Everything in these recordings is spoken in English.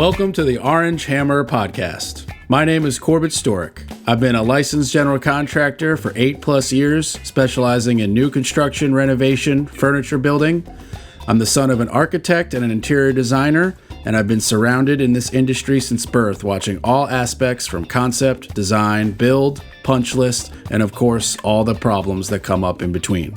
Welcome to the Orange Hammer Podcast. My name is Corbett Storick. I've been a licensed general contractor for 8+ years, specializing in new construction, renovation, furniture building. I'm the son of an architect and an interior designer, and I've been surrounded in this industry since birth, watching all aspects from concept, design, build, punch list, and of course, all the problems that come up in between.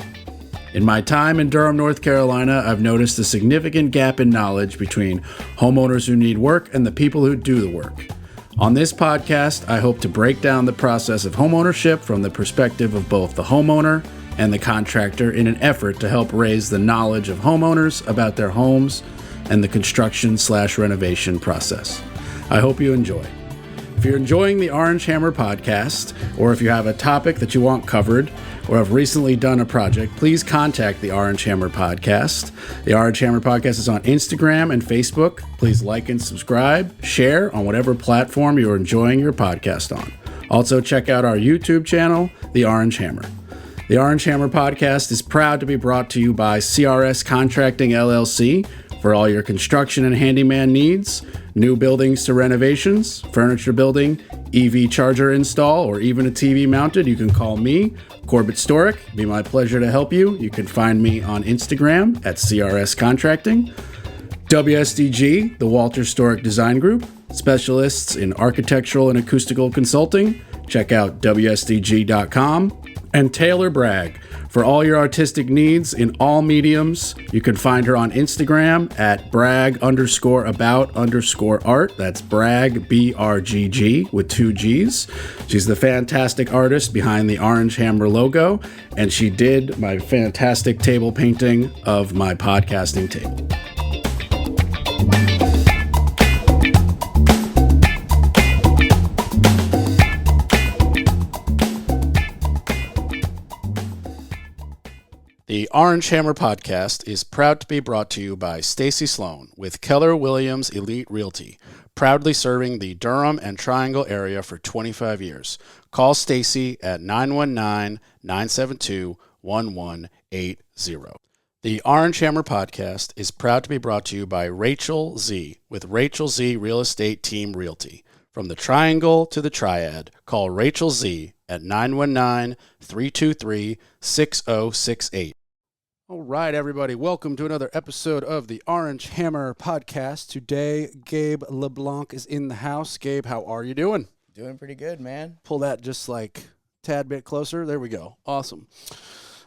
In my time in Durham, North Carolina, I've noticed a significant gap in knowledge between homeowners who need work and the people who do the work. On this podcast, I hope to break down the process of homeownership from the perspective of both the homeowner and the contractor in an effort to help raise the knowledge of homeowners about their homes and the construction/renovation process. I hope you enjoy. If you're enjoying the Orange Hammer Podcast, or if you have a topic that you want covered, or have recently done a project, please contact the Orange Hammer Podcast. The Orange Hammer Podcast is on Instagram and Facebook. Please like and subscribe, share on whatever platform you're enjoying your podcast on. Also, check out our YouTube channel, The Orange Hammer. The Orange Hammer Podcast is proud to be brought to you by CRS Contracting LLC for all your construction and handyman needs, new buildings to renovations, furniture building, EV charger install, or even a TV mounted. You can call me, Corbett Storick. It'd be my pleasure to help you. You can find me on Instagram at CRS Contracting. WSDG, the Walter Storick Design Group, specialists in architectural and acoustical consulting. Check out WSDG.com. And Taylor Bragg, for all your artistic needs in all mediums. You can find her on Instagram at brag_about_art. That's brag, BRGG, with 2 G's. She's the fantastic artist behind the Orange Hammer logo, and she did my fantastic table painting of my podcasting table. The Orange Hammer Podcast is proud to be brought to you by Stacy Sloan with Keller Williams Elite Realty, proudly serving the Durham and Triangle area for 25 years. Call Stacy at 919-972-1180. The Orange Hammer Podcast is proud to be brought to you by Rachel Z with Rachel Z Real Estate Team Realty. From the Triangle to the Triad, call Rachel Z at 919-323-6068. All right, everybody, welcome to another episode of the Orange Hammer Podcast. Today, Gabe LeBlanc is in the house. Gabe, how are you doing? Doing pretty good, man. Pull that just like a tad bit closer. There we go. Awesome.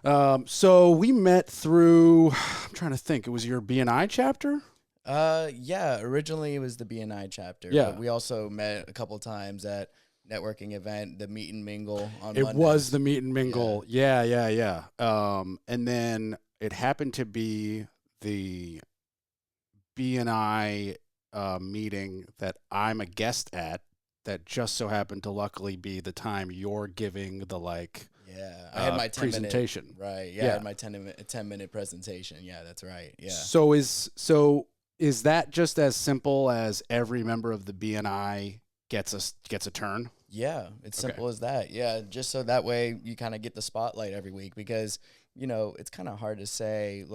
So we met through, I'm trying to think, it was your BNI chapter? Yeah, originally it was the BNI chapter. Yeah. But we also met a couple times at networking event, the meet and mingle on It Mondays. was the meet and mingle. Yeah. And then it happened to be the BNI meeting that I'm a guest at that just so happened to luckily be the time you're giving the I had my 10 presentation. Right. Yeah, I had my 10-minute presentation. Yeah, that's right. Yeah. So is that just as simple as every member of the BNI gets a turn? Yeah, it's simple as that. Yeah, just so that way you kind of get the spotlight every week because, it's kind of hard to say,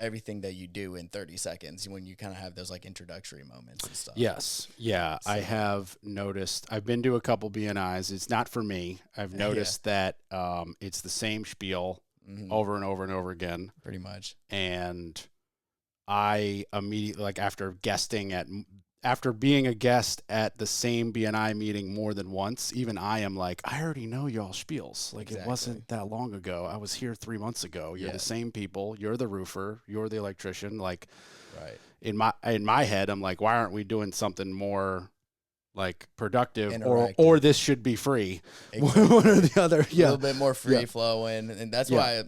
everything that you do in 30 seconds when you kind of have those, introductory moments and stuff. Yes. Yeah, so. I have noticed. I've been to a couple BNIs. It's not for me. I've noticed that it's the same spiel over and over and over again. Pretty much. And I immediately, after being a guest at the same BNI meeting more than once, even I am I already know y'all spiels. Exactly. It wasn't that long ago. I was here 3 months ago. You're the same people. You're the roofer. You're the electrician. Right. In my head, I'm why aren't we doing something more productive or this should be free? Exactly. One or the other. Yeah. A little bit more free flowing. And that's why,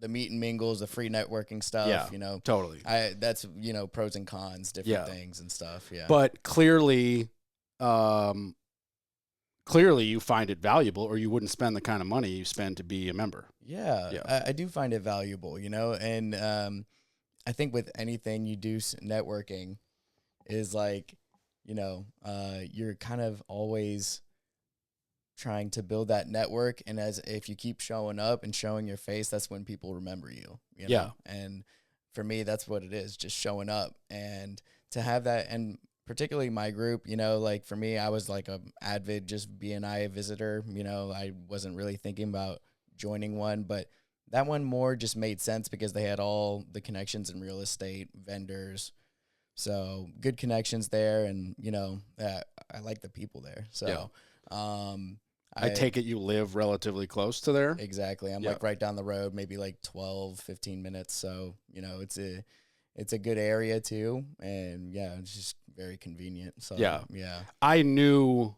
the meet and mingles, the free networking stuff, Totally. That's, pros and cons, different things and stuff. Yeah. But clearly you find it valuable or you wouldn't spend the kind of money you spend to be a member. Yeah. I do find it valuable, and I think with anything you do networking is you're kind of always trying to build that network. And if you keep showing up and showing your face, that's when people remember you, know? And for me, that's what it is, just showing up. And to have that, and particularly my group, you know, like for me, I was like a avid just BNI visitor. You know, I wasn't really thinking about joining one, but that one more just made sense because they had all the connections in real estate, vendors. So good connections there. And, you know, I like the people there. So, I take it you live relatively close to there. Exactly. I'm like right down the road, maybe like 12, 15 minutes. So, you know, it's a good area too. And yeah, it's just very convenient. So yeah. I know,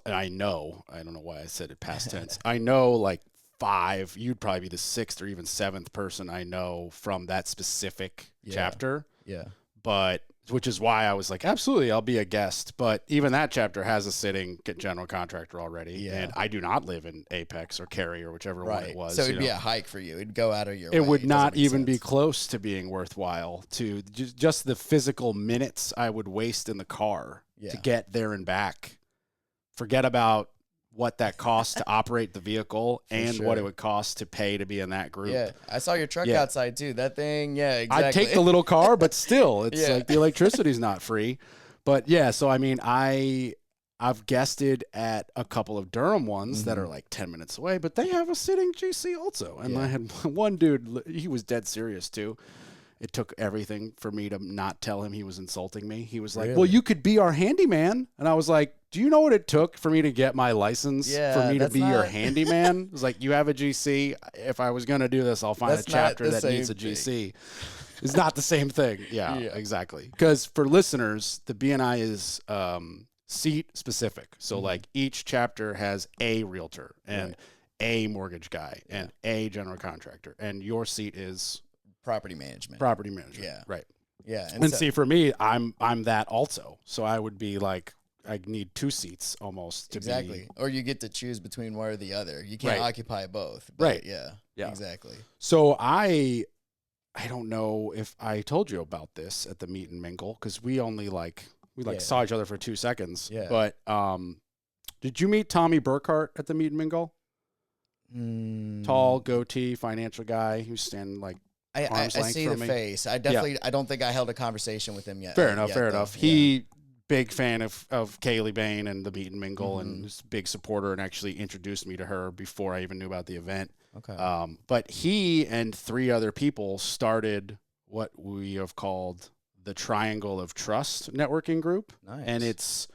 I don't know why I said it past tense. I know like 5, you'd probably be the 6th or even 7th person I know from that specific chapter. Yeah. But which is why I was like, absolutely, I'll be a guest. But even that chapter has a sitting general contractor already. Yeah. And I do not live in Apex or Cary or whichever one it was. So it'd be a hike for you. It'd go out of your way. It would not even be close to being worthwhile to just the physical minutes I would waste in the car to get there and back. Forget about what that costs to operate the vehicle and what it would cost to pay to be in that group. Yeah, I saw your truck outside too. That thing, exactly. I'd take the little car, but still, it's like the electricity's not free. But yeah, so I mean, I've guested at a couple of Durham ones that are like 10 minutes away, but they have a sitting GC also. And I had one dude, he was dead serious too. It took everything for me to not tell him he was insulting me. He was like, well, you could be our handyman. And I was like, do you know what it took for me to get my license for me to be your handyman? It was like, you have a GC. If I was going to do this, I'll find a chapter that needs a GC. It's not the same thing. Yeah, exactly. Because for listeners, the BNI is seat specific. So like each chapter has a realtor and a mortgage guy and a general contractor. And your seat is property management. Yeah. Right. Yeah. And see, for me, I'm that also. So I would be like, I need 2 seats almost to be. Or you get to choose between one or the other. You can't occupy both. Right. Yeah. Exactly. So I don't know if I told you about this at the meet and mingle because we only saw each other for 2 seconds. Yeah. But did you meet Tommy Burkhart at the meet and mingle? Tall, goatee, financial guy who's standing like I see the face. I definitely I don't think I held a conversation with him yet. Fair enough. He big fan of Kaylee Bain and the meet and mingle and was a big supporter and actually introduced me to her before I even knew about the event. Okay. But he and 3 other people started what we have called the Triangle of Trust networking group. Nice. And it's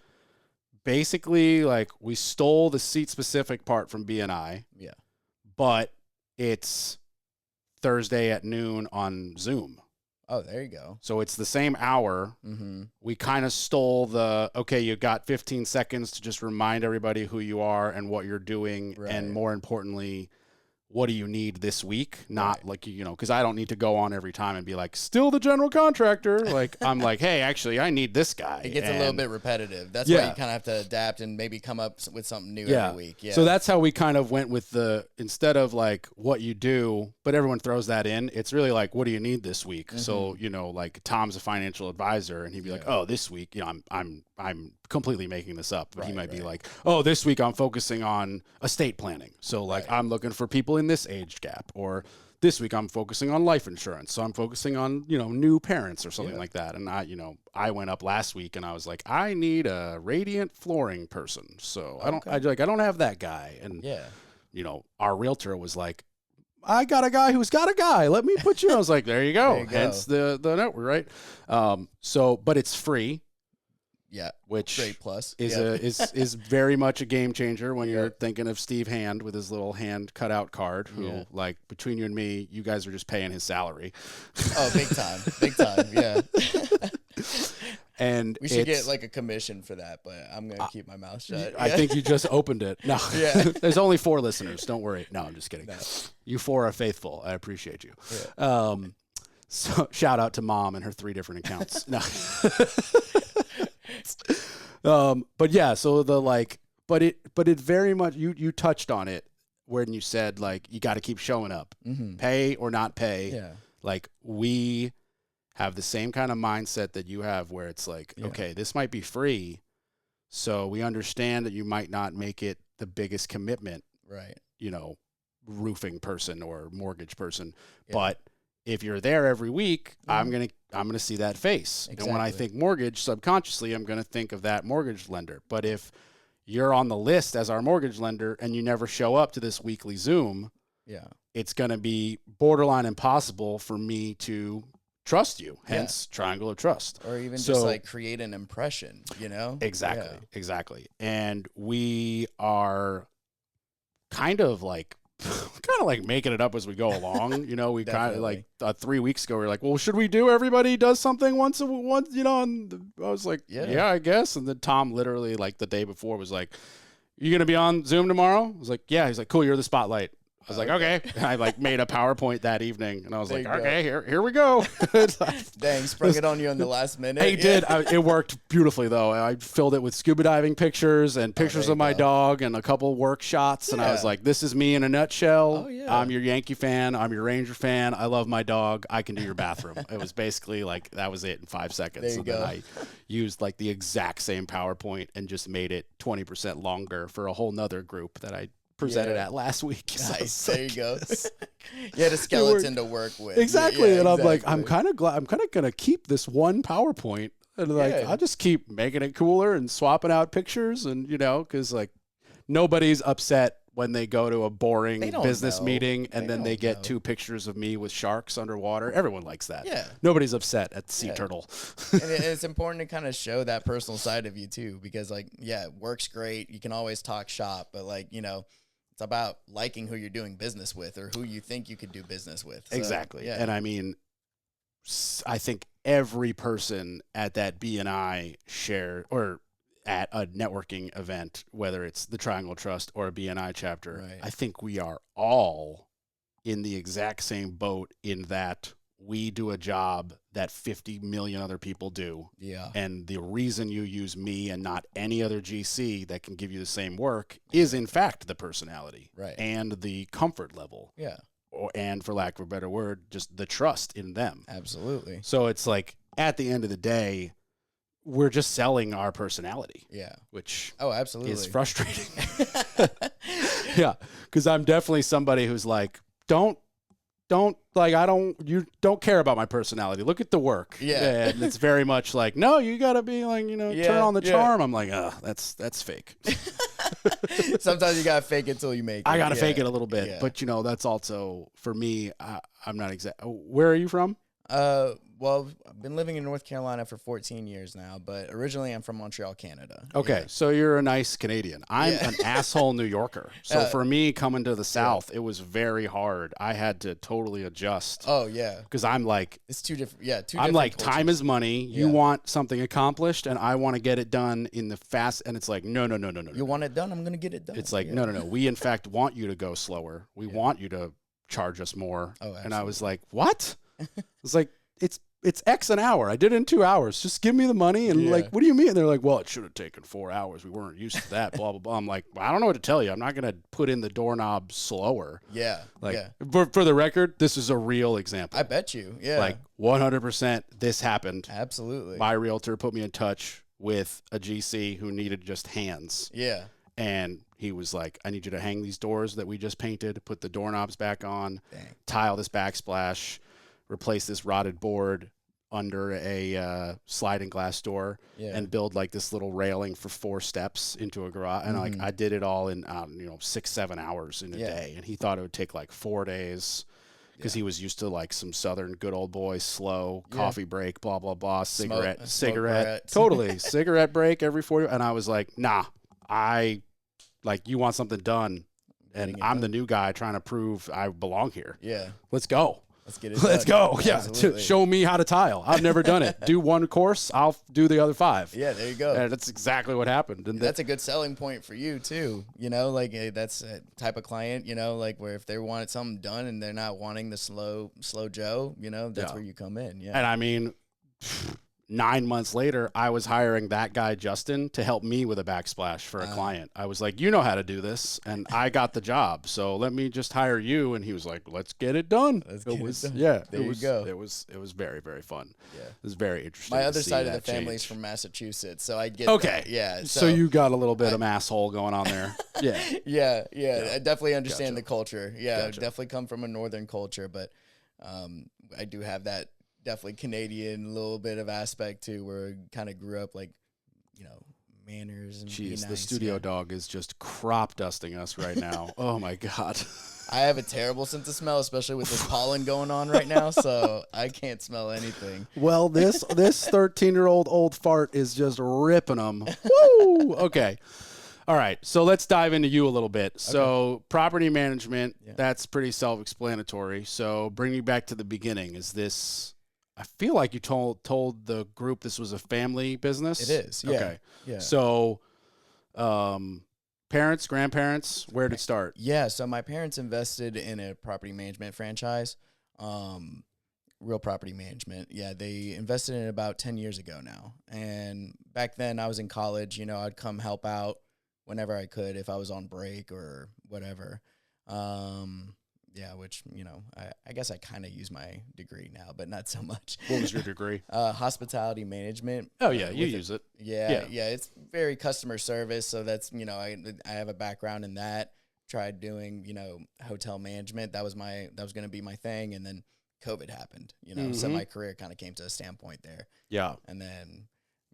basically like we stole the seat specific part from BNI. Yeah. But it's Thursday at noon on Zoom. Oh, there you go. So it's the same hour. We kind of stole you got 15 seconds to just remind everybody who you are and what you're doing. And more importantly, what do you need this week? Not like, because I don't need to go on every time and be like, still the general contractor. Like, I'm like, hey, actually, I need this guy. It gets a little bit repetitive. That's why you kind of have to adapt and maybe come up with something new every week. Yeah. So that's how we kind of went with instead of like what you do, but everyone throws that in. It's really like, what do you need this week? So, like Tom's a financial advisor and he'd be like, oh, this week, I'm completely making this up, but he might be like, oh, this week I'm focusing on estate planning. So like I'm looking for people in this age gap, or this week I'm focusing on life insurance. So I'm focusing on, new parents or something like that. And I went up last week and I was like, I need a radiant flooring person. So I don't have that guy. And our realtor was like, I got a guy who's got a guy. Let me put you. I was like, there you go. Hence the network, right? But it's free. Yeah, which great plus is very much a game changer when you're thinking of Steve Hand with his little hand cutout card. Who like between you and me, you guys are just paying his salary. Oh, big time, yeah. And we should get like a commission for that, but I'm gonna keep my mouth shut. I think you just opened it. No, there's only 4 listeners. Don't worry. No, I'm just kidding. No. You 4 are faithful. I appreciate you. Yeah. So shout out to Mom and her 3 different accounts. No. But yeah, so but it very much, you touched on it when you said like, you got to keep showing up, pay or not pay. Yeah. Like we have the same kind of mindset that you have where it's like, okay, this might be free. So we understand that you might not make it the biggest commitment, right? Roofing person or mortgage person, but if you're there every week, I'm gonna see that face. Exactly. And when I think mortgage, subconsciously, I'm gonna think of that mortgage lender. But if you're on the list as our mortgage lender and you never show up to this weekly Zoom, it's gonna be borderline impossible for me to trust you. Hence, triangle of trust, or even just like create an impression. Exactly. And we are kind of like making it up as we go along. We kind of like 3 weeks ago, we were like, well, should we do everybody does something once, and I was like, yeah, I guess. And then Tom literally like the day before was like, you going to be on Zoom tomorrow? I was like, yeah. He's like, cool. You're the spotlight. I was like, okay. And I like made a PowerPoint that evening, and I was like, okay, here we go. Dang, sprung it on you in the last minute. He did. It worked beautifully though. I filled it with scuba diving pictures and pictures of my dog and a couple work shots. And I was like, this is me in a nutshell. I'm your Yankee fan. I'm your Ranger fan. I love my dog. I can do your bathroom. It was basically like, that was it in 5 seconds. Then I used like the exact same PowerPoint and just made it 20% longer for a whole nother group that I presented at last week. Nice. So there you go. You had a skeleton to work with. Exactly. And I'm like, I'm kind of glad. I'm kind of going to keep this one PowerPoint and like, I'll just keep making it cooler and swapping out pictures and, because like nobody's upset when they go to a boring business meeting and then they get 2 pictures of me with sharks underwater. Everyone likes that. Yeah. Nobody's upset at the sea turtle. And it's important to kind of show that personal side of you too, because like, work's great. You can always talk shop, but like, it's about liking who you're doing business with or who you think you could do business with. So, exactly. And I mean, I think every person at that BNI share or at a networking event, whether it's the Triangle Trust or a BNI chapter, I think we are all in the exact same boat in that we do a job that 50 million other people do. Yeah. And the reason you use me and not any other GC that can give you the same work is in fact the personality and the comfort level. Yeah. And for lack of a better word, just the trust in them. Absolutely. So it's like at the end of the day, we're just selling our personality. Yeah. Which absolutely is frustrating. Yeah. Because I'm definitely somebody who's like, you don't care about my personality. Look at the work. Yeah. And it's very much like, no, you got to be like, turn on the charm. I'm like, that's fake. Sometimes you got to fake it till you make it. I got to fake it a little bit. Yeah. But, that's also, for me, I'm not exact. Where are you from? Well, I've been living in North Carolina for 14 years now, but originally I'm from Montreal, Canada. Okay, so you're a nice Canadian. I'm an asshole New Yorker. So for me, coming to the South, it was very hard. I had to totally adjust. Oh, yeah. Because I'm like... It's two different, two different I'm like, cultures. time is money. You want something accomplished, and I want to get it done in the fast... And it's like, no. You want it done? I'm going to get it done. It's like, no. We, in fact, want you to go slower. We want you to charge us more. Oh, absolutely. And I was like, what? It's like, it's X an hour. I did it in 2 hours. Just give me the money. And like, what do you mean? And they're like, well, it should have taken 4 hours. We weren't used to that, blah, blah, blah. I'm like, well, I don't know what to tell you. I'm not going to put in the doorknob slower. Yeah. Like, for the record, this is a real example. I bet you. Yeah. Like 100% this happened. Absolutely. My realtor put me in touch with a GC who needed just hands. Yeah. And he was like, I need you to hang these doors that we just painted, put the doorknobs back on, tile this backsplash, replace this rotted board under a sliding glass door and build like this little railing for 4 steps into a garage. And like, I did it all in, 6-7 hours in a day. And he thought it would take like 4 days because he was used to like some Southern good old boy, slow coffee break, blah, blah, blah, cigarette, totally cigarette break every 4 years. And I was like, nah, you want something done. And I'm the new guy trying to prove I belong here. Yeah. Let's go. Let's get it. Let's go. Yeah. Show me how to tile. I've never done it. Do one course. I'll do the other 5. Yeah. There you go. And that's exactly what happened. And that's a good selling point for you too. Like that's a type of client, like where if they wanted something done and they're not wanting the slow Joe, that's where you come in. Yeah. And I mean, 9 months later, I was hiring that guy, Justin, to help me with a backsplash for a client. I was like, you know how to do this. And I got the job. So let me just hire you. And he was like, let's get it done. It was very, very fun. Yeah. It was very interesting. My other side of the family is from Massachusetts. So I get that. Yeah. So you got a little bit of asshole going on there. Yeah. Yeah. I definitely understand the culture. Yeah. Gotcha. Definitely come from a northern culture. But I do have that definitely Canadian little bit of aspect too, where I kind of grew up like, manners and Jeez, nice, the studio dog is just crop dusting us right now. Oh my God. I have a terrible sense of smell, especially with this pollen going on right now, so I can't smell anything. Well, this 13-year-old old fart is just ripping them. Woo! Okay. All right, so let's dive into you a little bit. So property management, that's pretty self-explanatory. So bring me back to the beginning. Is this, I feel like you told the group this was a family business? It is, yeah. Okay. Yeah. So parents, grandparents, where did it start? Yeah, so my parents invested in a property management franchise, Real Property Management. Yeah, they invested in it about 10 years ago now. And back then I was in college, I'd come help out whenever I could if I was on break or whatever. Which, I guess I kind of use my degree now, but not so much. What was your degree? Hospitality management. Oh, yeah, you use it. Yeah, it's very customer service. So that's, I have a background in that. Tried doing, hotel management. That was going to be my thing. And then COVID happened, so my career kind of came to a standpoint there. Yeah. And then,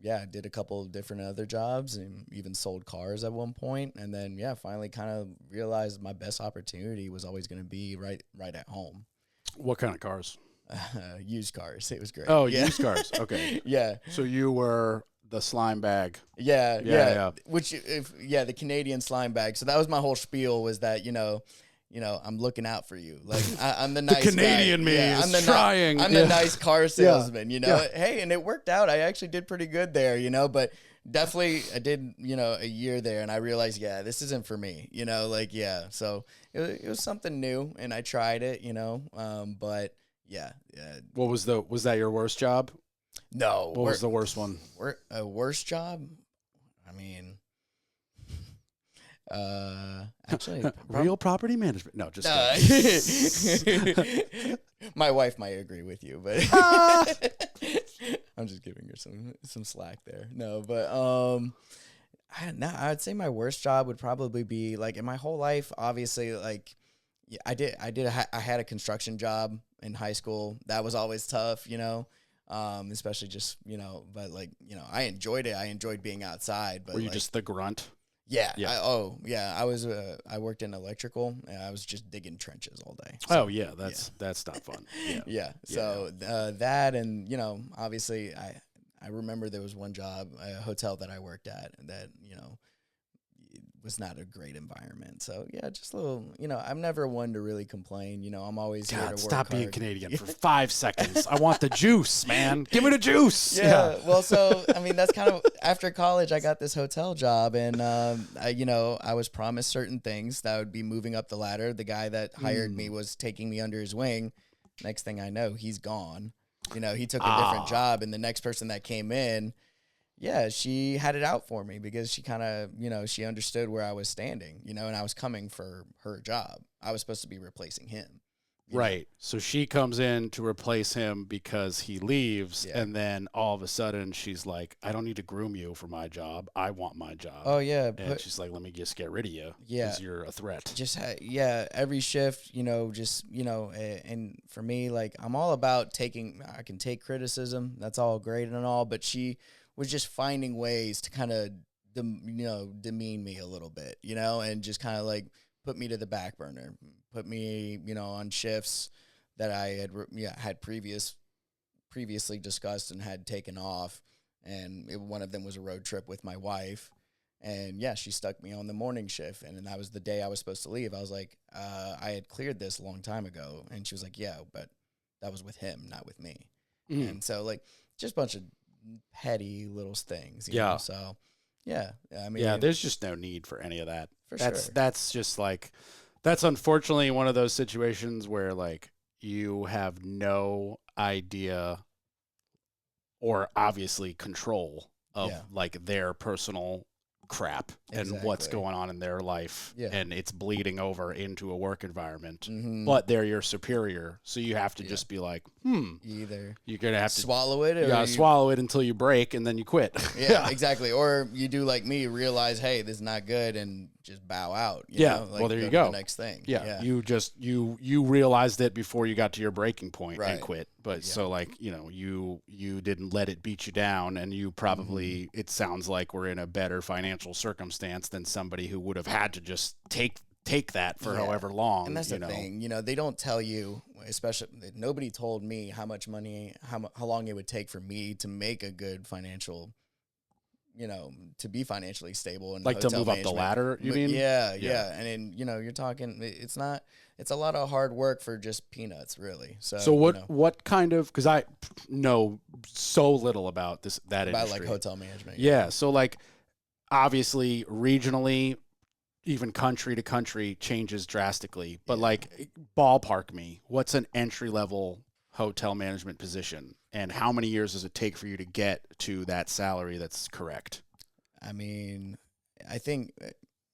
I did a couple of different other jobs and even sold cars at one point. And then, finally kind of realized my best opportunity was always going to be right at home. What kind of cars? Used cars. It was great. Oh, used cars. Okay. Yeah. So you were the slime bag. Yeah. Which, the Canadian slime bag. So that was my whole spiel was that, I'm looking out for you. Like I'm the nice the Canadian guy. me is trying. I'm the nice car salesman, Hey, and it worked out. I actually did pretty good there, but definitely I did, a year there and I realized, this isn't for me, So it was something new and I tried it, but yeah. What was that your worst job? No. What was the worst one? A worst job? I mean, actually, Real Property Management. No, just my wife might agree with you, but I'm just giving her some slack there. No, but I'd say my worst job would probably be like in my whole life. Obviously, like I had a construction job in high school. That was always tough, especially just but like I enjoyed it. I enjoyed being outside. But were you just the grunt? Yeah. I worked in electrical. And I was just digging trenches all day. So, that's not fun. Yeah. So that and obviously I remember there was one job, a hotel that I worked at that was not a great environment. So just a little. I'm never one to really complain. I'm always here to work stop hard. being Canadian for 5 seconds. I want the juice, man. Give me the juice. Yeah. Well, so I mean that's kind of after college. I got this hotel job, and I was promised certain things that I would be moving up the ladder. The guy that hired me was taking me under his wing. Next thing I know, he's gone. He took a different job, and the next person that came in. Yeah, she had it out for me because she kind of, she understood where I was standing, and I was coming for her job. I was supposed to be replacing him. Right. So she comes in to replace him because he leaves, and then all of a sudden she's like, I don't need to groom you for my job. I want my job. Oh, yeah. And she's like, let me just get rid of you because you're a threat. Just, every shift, and for me, like, I'm all about I can take criticism. That's all great and all, but she was just finding ways to kind of, demean me a little bit, and just kind of like put me to the back burner, put me, on shifts that I had previously discussed and had taken off. And one of them was a road trip with my wife. And she stuck me on the morning shift. And that was the day I was supposed to leave. I was like, I had cleared this a long time ago. And she was like, yeah, but that was with him, not with me. And so like just a bunch of petty little things. You know? So I mean, there's just no need for any of that. Sure. That's just like, that's unfortunately one of those situations where like you have no idea or obviously control of like their personal crap and what's going on in their life, and it's bleeding over into a work environment, but they're your superior, so you have to just be like, either you're gonna have to swallow it, or you gotta swallow it until you break, and then you quit. Exactly. Or you do like me, realize, hey, this is not good, and just bow out. You know? Like, well, there you go. The next thing. You just you realized it before you got to your breaking point and quit. But so like, you know, you didn't let it beat you down, and you probably it sounds like we're in a better financial circumstance than somebody who would have had to just take that for however long. And that's the thing, you know, they don't tell you, especially nobody told me how much money, how long it would take for me to make a good financial, you know, to be financially stable and like to move up the ladder. You mean? Yeah. And then, you know, you're talking, it's a lot of hard work for just peanuts, really. So what kind of, because I know so little about that about industry. Like hotel management. Yeah. So like obviously regionally, even country to country changes drastically, but like ballpark me, what's an entry level hotel management position, and how many years does it take for you to get to that salary that's correct? I mean, I think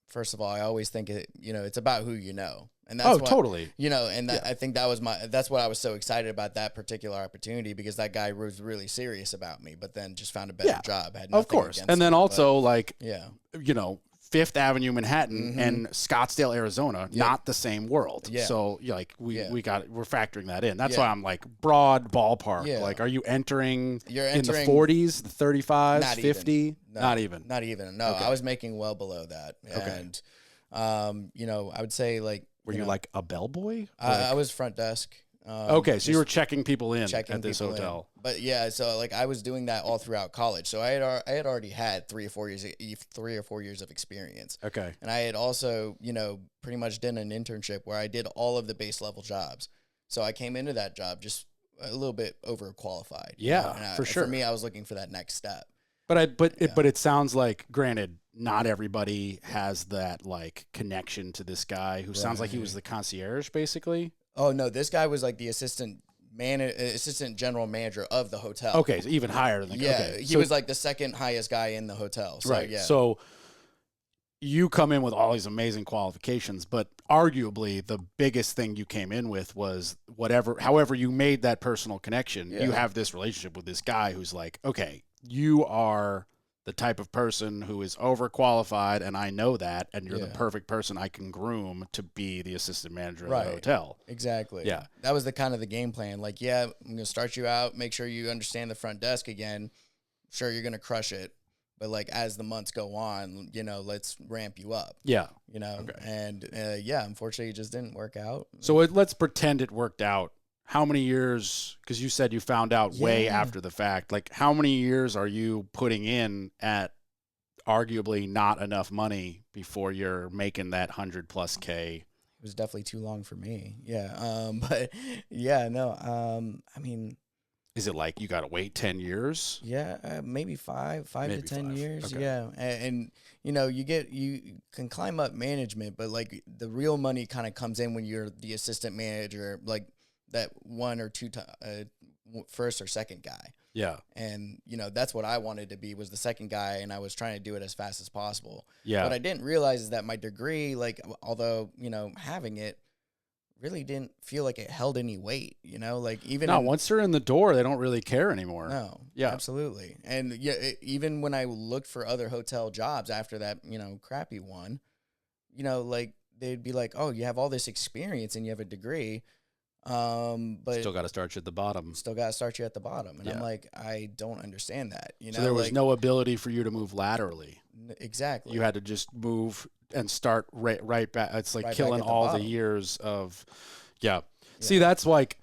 first of all, I always think it's about who you know. And that's totally. You know, and I think that's what I was so excited about that particular opportunity, because that guy was really serious about me, but then just found a better job. Had of course. And then also like, yeah, you know, Fifth Avenue, Manhattan, and Scottsdale, Arizona, not the same world. Yeah. So like we're factoring that in. That's why I'm like broad ballpark. Yeah. Like, are you entering in the 40s, the 35s, 50? Not even. No, okay. I was making well below that. Okay. And, you know, I would say like, were you like a bellboy? I was front desk. Okay, so you were checking people in at this hotel. But yeah, so like I was doing that all throughout college. So I had already had 3 or 4 years of experience. Okay. And I had also, you know, pretty much done an internship where I did all of the base level jobs. So I came into that job just a little bit overqualified. Yeah, for sure. For me, I was looking for that next step. But it sounds like, granted, not everybody has that like connection to this guy who sounds like he was the concierge basically. Oh no, this guy was like the assistant general manager of the hotel. Okay, so even higher than he was like the second highest guy in the hotel. So, right. Yeah. So you come in with all these amazing qualifications, but arguably the biggest thing you came in with was however you made that personal connection. You have this relationship with this guy who's like, okay, you are the type of person who is overqualified, and I know that, and you're the perfect person I can groom to be the assistant manager of the hotel. Exactly. Yeah. That was the kind of the game plan. Like, I'm going to start you out, make sure you understand the front desk again. Sure, you're going to crush it. But, like, as the months go on, you know, let's ramp you up. Yeah. You know? Okay. And, unfortunately, it just didn't work out. So let's pretend it worked out. How many years, because you said you found out way after the fact, like how many years are you putting in at arguably not enough money before you're making that 100+ K? It was definitely too long for me. Yeah. But yeah, no. I mean, is it like you got to wait 10 years? Yeah, maybe five to 10 years. Okay. Yeah. And you know, you can climb up management, but like the real money kind of comes in when you're the assistant manager, like that one or two first or second guy. Yeah. And, you know, that's what I wanted to be, was the second guy, and I was trying to do it as fast as possible. Yeah. What I didn't realize is that my degree, like, although, you know, having it really didn't feel like it held any weight, you know, like even once they're in the door, they don't really care anymore. No. Yeah. Absolutely. And even when I looked for other hotel jobs after that, you know, crappy one, you know, like they'd be like, oh, you have all this experience and you have a degree. But still got to start you at the bottom. And I'm like, I don't understand that. You know, so there was no ability for you to move laterally. Exactly. You had to just move and start right back. It's like killing all the years of, See, that's like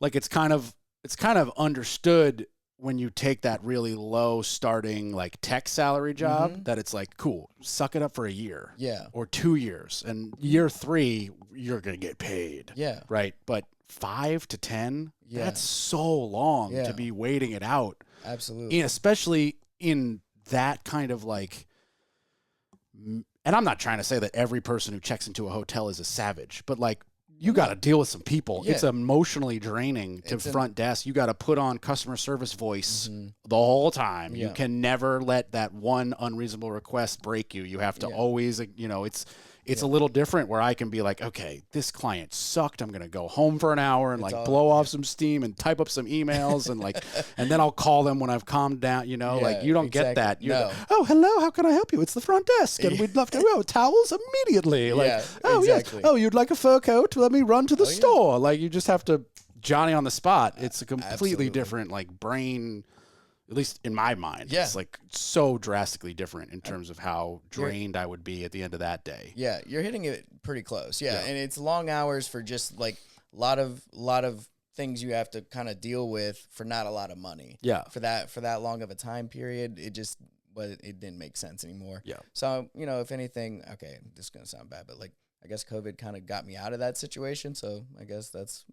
it's kind of understood when you take that really low starting like tech salary job, that it's like, cool, suck it up for a year, or 2 years, and year 3 you're gonna get paid, right? But 5 to 10, that's so long to be waiting it out. Absolutely. And especially in that kind of like, and I'm not trying to say that every person who checks into a hotel is a savage, but like you got to deal with some people. Yeah. It's emotionally draining to front desk. You got to put on customer service voice the whole time. Yeah. You can never let that one unreasonable request break you. You have to always, it's a little different where I can be like, okay, this client sucked. I'm going to go home for an hour and blow off some steam and type up some emails and and then I'll call them when I've calmed down, you don't get that. No. Oh, hello. How can I help you? It's the front desk. And we'd love to, towels immediately. Yes. Oh, you'd like a fur coat? Let me run to the store. Like, you just have to Johnny on the spot. It's a completely different, brain, at least in my mind. It's so drastically different in terms of how drained I would be at the end of that day. Yeah, you're hitting it pretty close. Yeah, and it's long hours for just a lot of things you have to kind of deal with for not a lot of money. Yeah, for that long of a time period, it didn't make sense anymore. Yeah. So if anything, okay, this is gonna sound bad, but I guess COVID kind of got me out of that situation. So I guess that's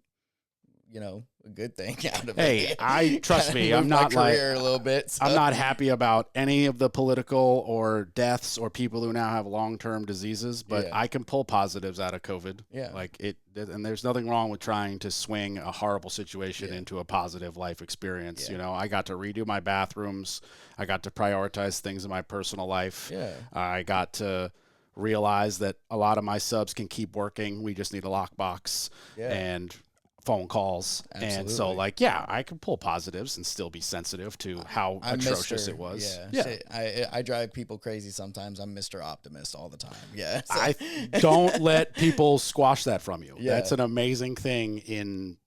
a good thing out of it. Hey, trust me, I'm not a little bit. So. I'm not happy about any of the political or deaths or people who now have long-term diseases, but I can pull positives out of COVID. Yeah. And there's nothing wrong with trying to swing a horrible situation into a positive life experience. Yeah. I got to redo my bathrooms. I got to prioritize things in my personal life. Yeah. I got to realize that a lot of my subs can keep working. We just need a lockbox and phone calls. Absolutely. And so I can pull positives and still be sensitive to how atrocious it was. I drive people crazy sometimes. I'm Mr. Optimist all the time. Yeah. So. I don't let people squash that from you. Yeah. That's an amazing thing in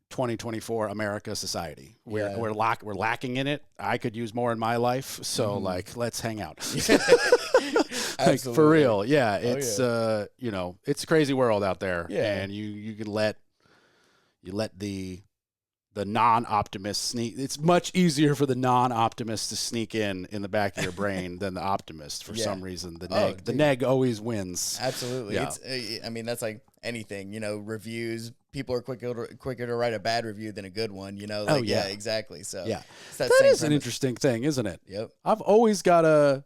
2024 America society. We're lacking in it. I could use more in my life. So let's hang out. For real. Yeah. It's it's a crazy world out there. Yeah. And you can let the non-optimist sneak. It's much easier for the non-optimist to sneak in the back of your brain than the optimist for some reason. The neg always wins. Absolutely. Yeah. It's that's like anything, reviews. People are quicker to write a bad review than a good one, Yeah, exactly. So that is an interesting thing, isn't it? Yep. I've always got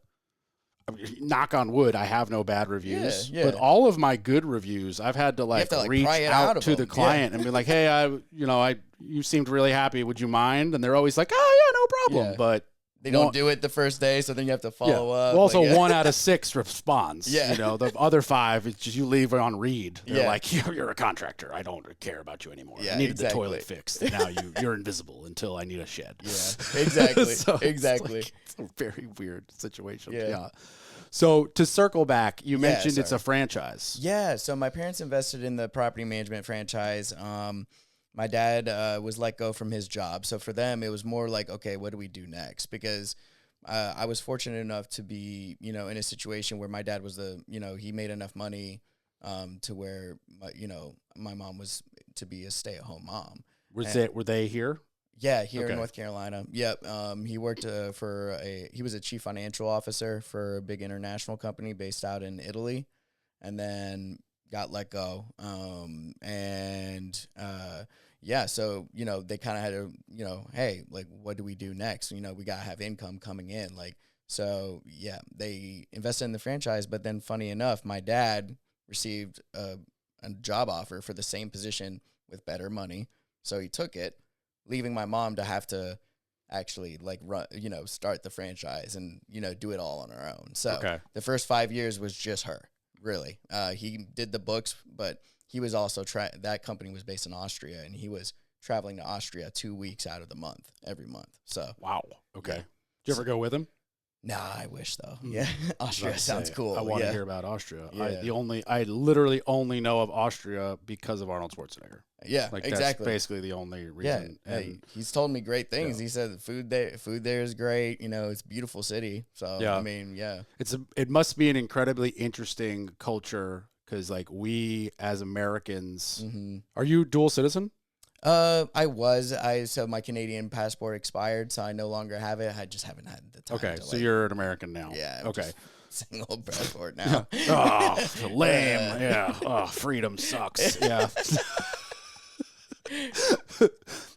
knock on wood, I have no bad reviews, yeah. but all of my good reviews, I've had to reach out to the client and be like, hey, you seemed really happy. Would you mind? And they're always like, oh yeah, no problem. Yeah. But they don't do it the first day, so then you have to follow up. Well, also 1 out of 6 responds. Yeah. The other 5, it's just you leave it on read. They're like, you're a contractor. I don't care about you anymore. Yeah, I needed the toilet fixed. And now you're invisible until I need a shed. Yeah, exactly. So exactly. It's a very weird situation. Yeah. So to circle back, you mentioned it's a franchise. Yeah. So my parents invested in the property management franchise. My dad was let go from his job. So for them, it was more like, okay, what do we do next? Because I was fortunate enough to be, in a situation where my dad was he made enough money to where, my mom was to be a stay-at-home mom. Were they here? Yeah, here in North Carolina. Yep. He worked he was a chief financial officer for a big international company based out in Italy, and then got let go. So, they kind of had to, hey, what do we do next? We got to have income coming in. So they invested in the franchise, but then funny enough, my dad received a job offer for the same position with better money. So he took it, leaving my mom to have to actually run, start the franchise and, do it all on her own. So the first 5 years was just her, really. He did the books, but he was also that company was based in Austria, and he was traveling to Austria 2 weeks out of the month, every month. So wow. Okay. Did you ever go with him? Nah, I wish though. Yeah, Austria sounds cool. I want to hear about Austria. Yeah. I literally only know of Austria because of Arnold Schwarzenegger. Yeah, exactly. That's basically the only reason. Yeah, he's told me great things. He said the food there is great. It's a beautiful city. So it must be an incredibly interesting culture because we as Americans, are you dual citizen? So my Canadian passport expired, so I no longer have it. I just haven't had the time. Okay, so you're an American now. Yeah. Okay. Single passport now. Oh, lame. Yeah. Oh, freedom sucks. Yeah.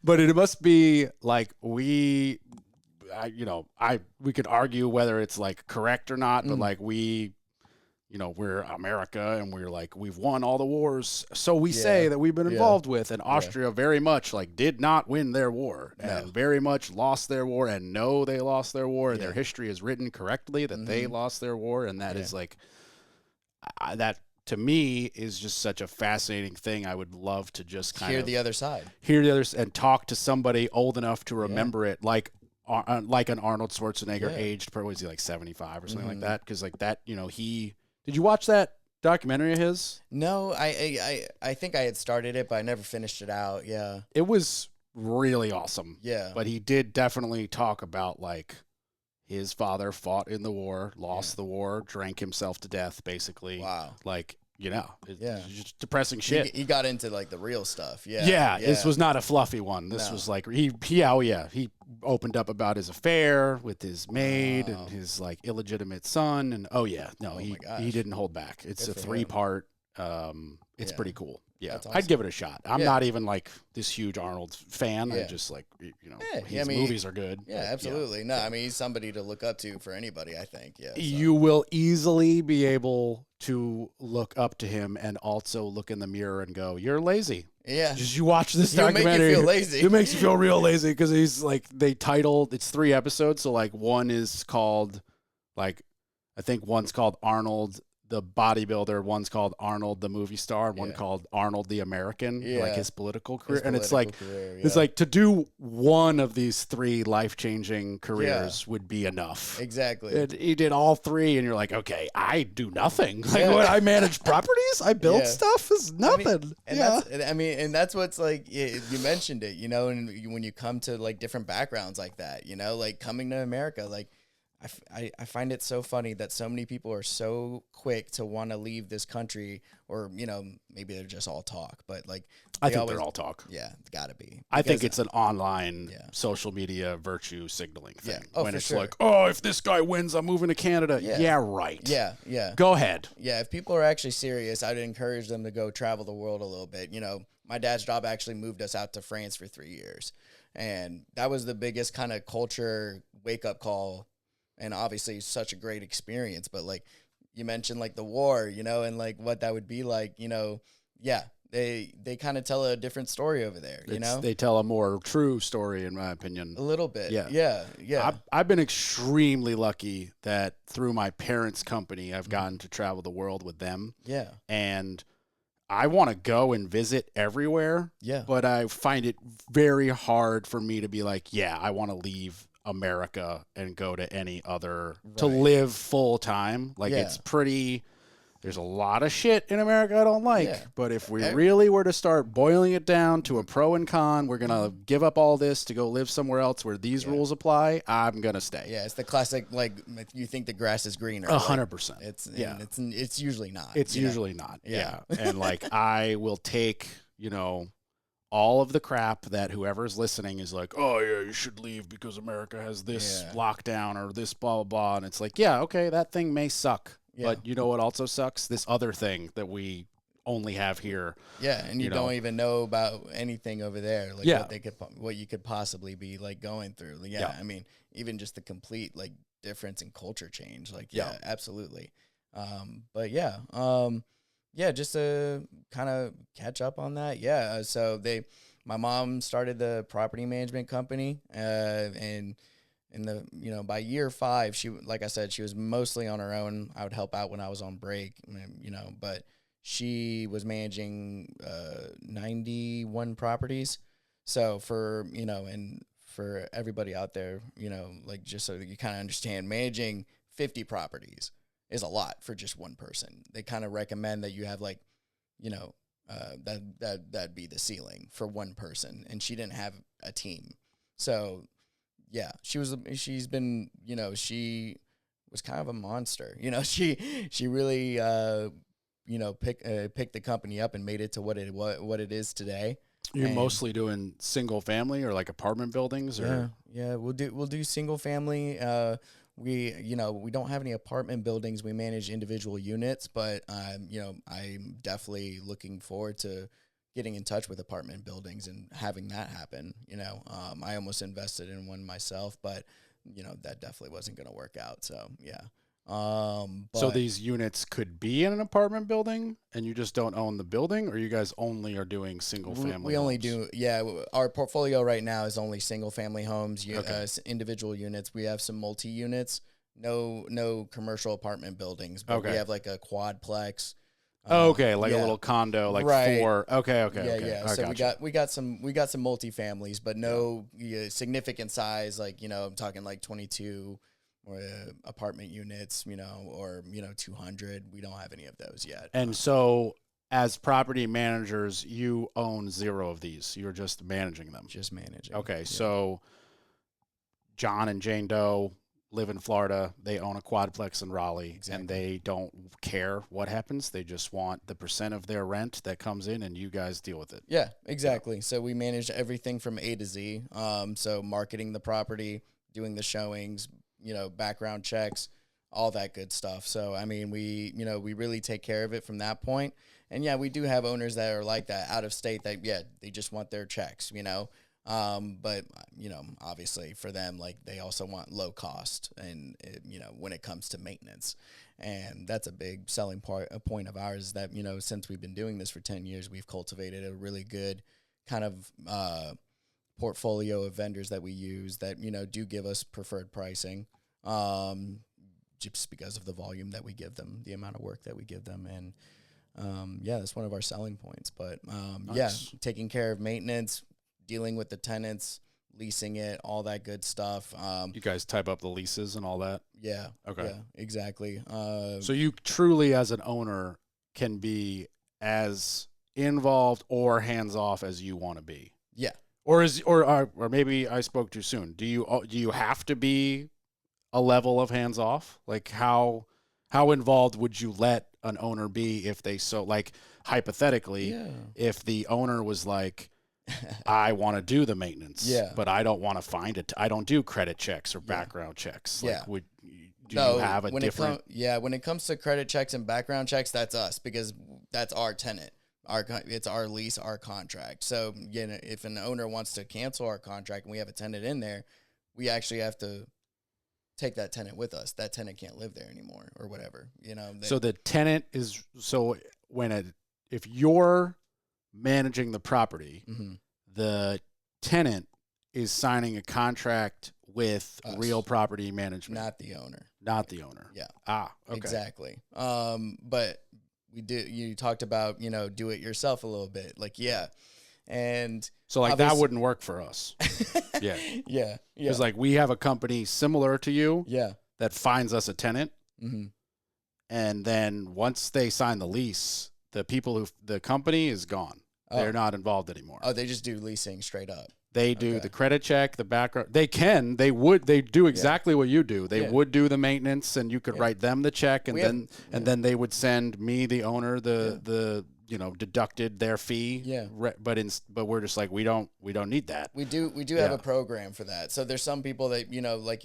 But it must be we could argue whether it's correct or not, but we're America and we're like, we've won all the wars. So we say that we've been involved with. And Austria very much like did not win their war and very much lost their war and know they lost their war. And their history is written correctly that they lost their war. And that is like, that to me is just such a fascinating thing. I would love to just kind hear of the other side, and talk to somebody old enough to remember it. Like an Arnold Schwarzenegger aged, was he like 75 or something like that? Because like that, did you watch that documentary of his? No, I think I had started it, but I never finished it out. Yeah. It was really awesome. Yeah. But he did definitely talk about like his father fought in the war, lost the war, drank himself to death, basically. Wow. Like, it's just depressing shit. He got into like the real stuff. Yeah. Yeah. This was not a fluffy one. This was like, he opened up about his affair with his maid and his like illegitimate son. And he didn't hold back. It's a 3-part. It's pretty cool. Yeah, awesome. I'd give it a shot. I'm not even like this huge Arnold fan. I just like, his movies are good. Yeah, absolutely. No, I mean, he's somebody to look up to for anybody, I think. Yeah. So. You will easily be able to look up to him and also look in the mirror and go, you're lazy. Yeah. Just you watch this documentary. Make you feel lazy. It makes you feel real lazy because he's like, it's 3 episodes. So like one is called like, I think one's called Arnold the bodybuilder, one's called Arnold the movie star, and one called Arnold the American, like his political career. It's like, it's like to do one of these 3 life-changing careers would be enough. Exactly. He did all 3, and you're like, okay, I do nothing. Like, what, I manage properties? I build stuff? Is nothing. And that's what's like, you mentioned it, and when you come to like different backgrounds like that, like coming to America, like, I find it so funny that so many people are so quick to want to leave this country, or maybe they're just all talk, but like I think they're all talk. Yeah, it's got to be. I think it's an online social media virtue signaling thing. Oh, when for it's sure. like, oh, if this guy wins, I'm moving to Canada. Yeah, right. Yeah. Go ahead. Yeah, if people are actually serious, I'd encourage them to go travel the world a little bit. My dad's job actually moved us out to France for 3 years, and that was the biggest kind of culture wake up call. And obviously such a great experience, but like you mentioned, like the war, and like what that would be like, they kind of tell a different story over there, They tell a more true story, in my opinion. A little bit. Yeah. I've been extremely lucky that through my parents' company, I've gotten to travel the world with them. Yeah. And I want to go and visit everywhere. Yeah. But I find it very hard for me to be like, I want to leave America and go to any other to live full time. Like it's pretty, there's a lot of shit in America I don't like, but if we really were to start boiling it down to a pro and con, we're going to give up all this to go live somewhere else where these rules apply. I'm going to stay. Yeah. It's the classic, like you think the grass is greener. 100%. It's usually not. It's usually not. Yeah. And like, I will take, all of the crap that whoever's listening is like, oh yeah, you should leave because America has this lockdown or this blah, blah, blah. And it's like, okay, that thing may suck, but you know what also sucks? This other thing that we only have here. Yeah. And you don't even know about anything over there. Like what you could possibly be like going through. Yeah. I mean, even just the complete like difference in culture change. Like, absolutely. Just to kind of catch up on that. Yeah. So my mom started the property management company, and by year 5, she, like I said, she was mostly on her own. I would help out when I was on break, but she was managing 91 properties. So for everybody out there, like just so that you kind of understand, managing 50 properties is a lot for just one person. They kind of recommend that you have like, that'd be the ceiling for one person. And she didn't have a team. So yeah, she was kind of a monster. She really, picked the company up and made it to what it is today. You're mostly doing single family or like apartment buildings, or we'll do single family. We don't have any apartment buildings. We manage individual units, but I'm definitely looking forward to getting in touch with apartment buildings and having that happen. I almost invested in one myself, but that definitely wasn't going to work out. So yeah. So these units could be in an apartment building, and you just don't own the building, or you guys only are doing single family? We only do, our portfolio right now is only single family homes, individual units. We have some multi units, no commercial apartment buildings, but we have like a quadplex. Okay, like a little condo, like 4. Okay. Yeah. So we got some multi-families, but no significant size. Like, I'm talking like 22 or apartment units, or 200. We don't have any of those yet. And so, as property managers, you own 0 of these. You're just managing them. Just managing. Okay, so John and Jane Doe live in Florida. They own a quadplex in Raleigh, and they don't care what happens. They just want the % of their rent that comes in, and you guys deal with it. Yeah, exactly. So we manage everything from A to Z. So marketing the property, doing the showings, background checks, all that good stuff. So, I mean, we really take care of it from that point. And yeah, we do have owners that are like that out of state that, they just want their checks, but obviously for them, like, they also want low cost and, when it comes to maintenance. And that's a big selling point of ours is that, since we've been doing this for 10 years, we've cultivated a really good kind of, portfolio of vendors that we use that, do give us preferred pricing, just because of the volume that we give them, the amount of work that we give them. And, that's one of our selling points, but, nice. Taking care of maintenance, dealing with the tenants, leasing it, all that good stuff. You guys type up the leases and all that? Yeah. Okay. Yeah, exactly. So you truly, as an owner, can be as involved or hands-off as you want to be. Yeah. Or maybe I spoke too soon. Do you have to be a level of hands off? Like how involved would you let an owner be if they like hypothetically, if the owner was like, I want to do the maintenance, but I don't want to find it. I don't do credit checks or background checks. Like, you have a different? When it comes to credit checks and background checks, that's us because that's our tenant. It's our lease, our contract. So, if an owner wants to cancel our contract and we have a tenant in there, we actually have to take that tenant with us. That tenant can't live there anymore or whatever, So the tenant is, if you're managing the property, the tenant is signing a contract with us. Real property management. Not the owner. Not the owner. Yeah. Okay. Exactly. But you talked about, do it yourself a little bit. Like, and so like that wouldn't work for us. Yeah. Because like we have a company similar to you. Yeah. That finds us a tenant. And then once they sign the lease, the company is gone. They're not involved anymore. Oh, they just do leasing straight up. They do the credit check, the background. They do exactly what you do. They would do the maintenance, and you could write them the check, and then they would send me, the owner, the deducted their fee. Yeah. But we're just like, we don't need that. We do have a program for that. So there's some people that, like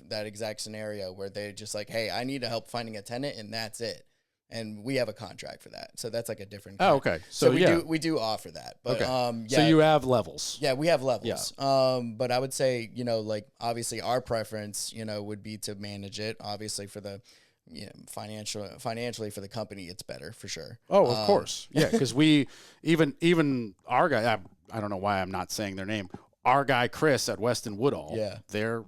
that exact scenario where they're just like, hey, I need help finding a tenant, and that's it. And we have a contract for that. So that's like a different kind. Oh, okay. So we do offer that. But so you have levels. Yeah, we have levels. Yeah. But I would say, like obviously our preference, would be to manage it. Obviously for the financially for the company, it's better for sure. Oh, of course. Yeah, because we even our guy, I don't know why I'm not saying their name. Our guy Chris at Weston Woodall. Yeah. They're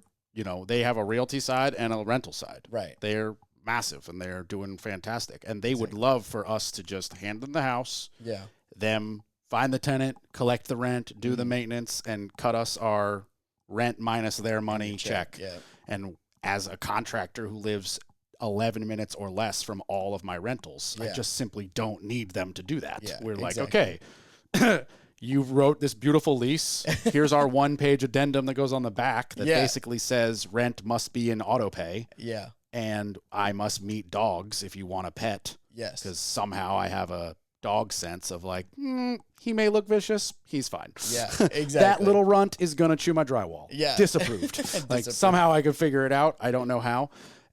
they have a realty side and a rental side. Right. They're massive and they're doing fantastic, and they would love for us to just hand them the house, them find the tenant, collect the rent, do the maintenance, and cut us our rent minus their money check. And as a contractor who lives 11 minutes or less from all of my rentals, I just simply don't need them to do that. We're like, okay, you wrote this beautiful lease, here's our 1-page addendum that goes on the back that basically says rent must be in auto pay. And I must meet dogs if you want a pet. Yes. Because somehow I have a dog sense of like, he may look vicious. He's fine. Yeah, exactly. That little runt is going to chew my drywall. Yeah. Disapproved. Like somehow I could figure it out. I don't know how.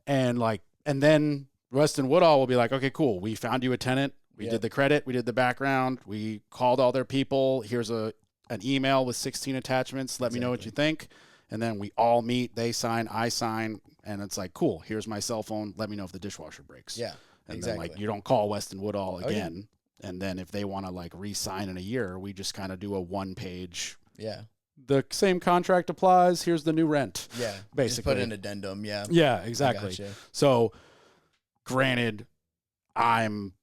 And then Weston Woodall will be like, okay, cool. We found you a tenant. We did the credit. We did the background. We called all their people. Here's an email with 16 attachments. Let me know what you think. And then we all meet, they sign, I sign, and it's like, cool, here's my cell phone. Let me know if the dishwasher breaks. Yeah, and exactly. then like you don't call Weston Woodall again. Oh, yeah. And then if they want to like re-sign in a year, we just kind of do a 1-page. Yeah. The same contract applies. Here's the new rent. Yeah. Basically. Just put an addendum. Yeah. Yeah, exactly. Gotcha. So granted, I'm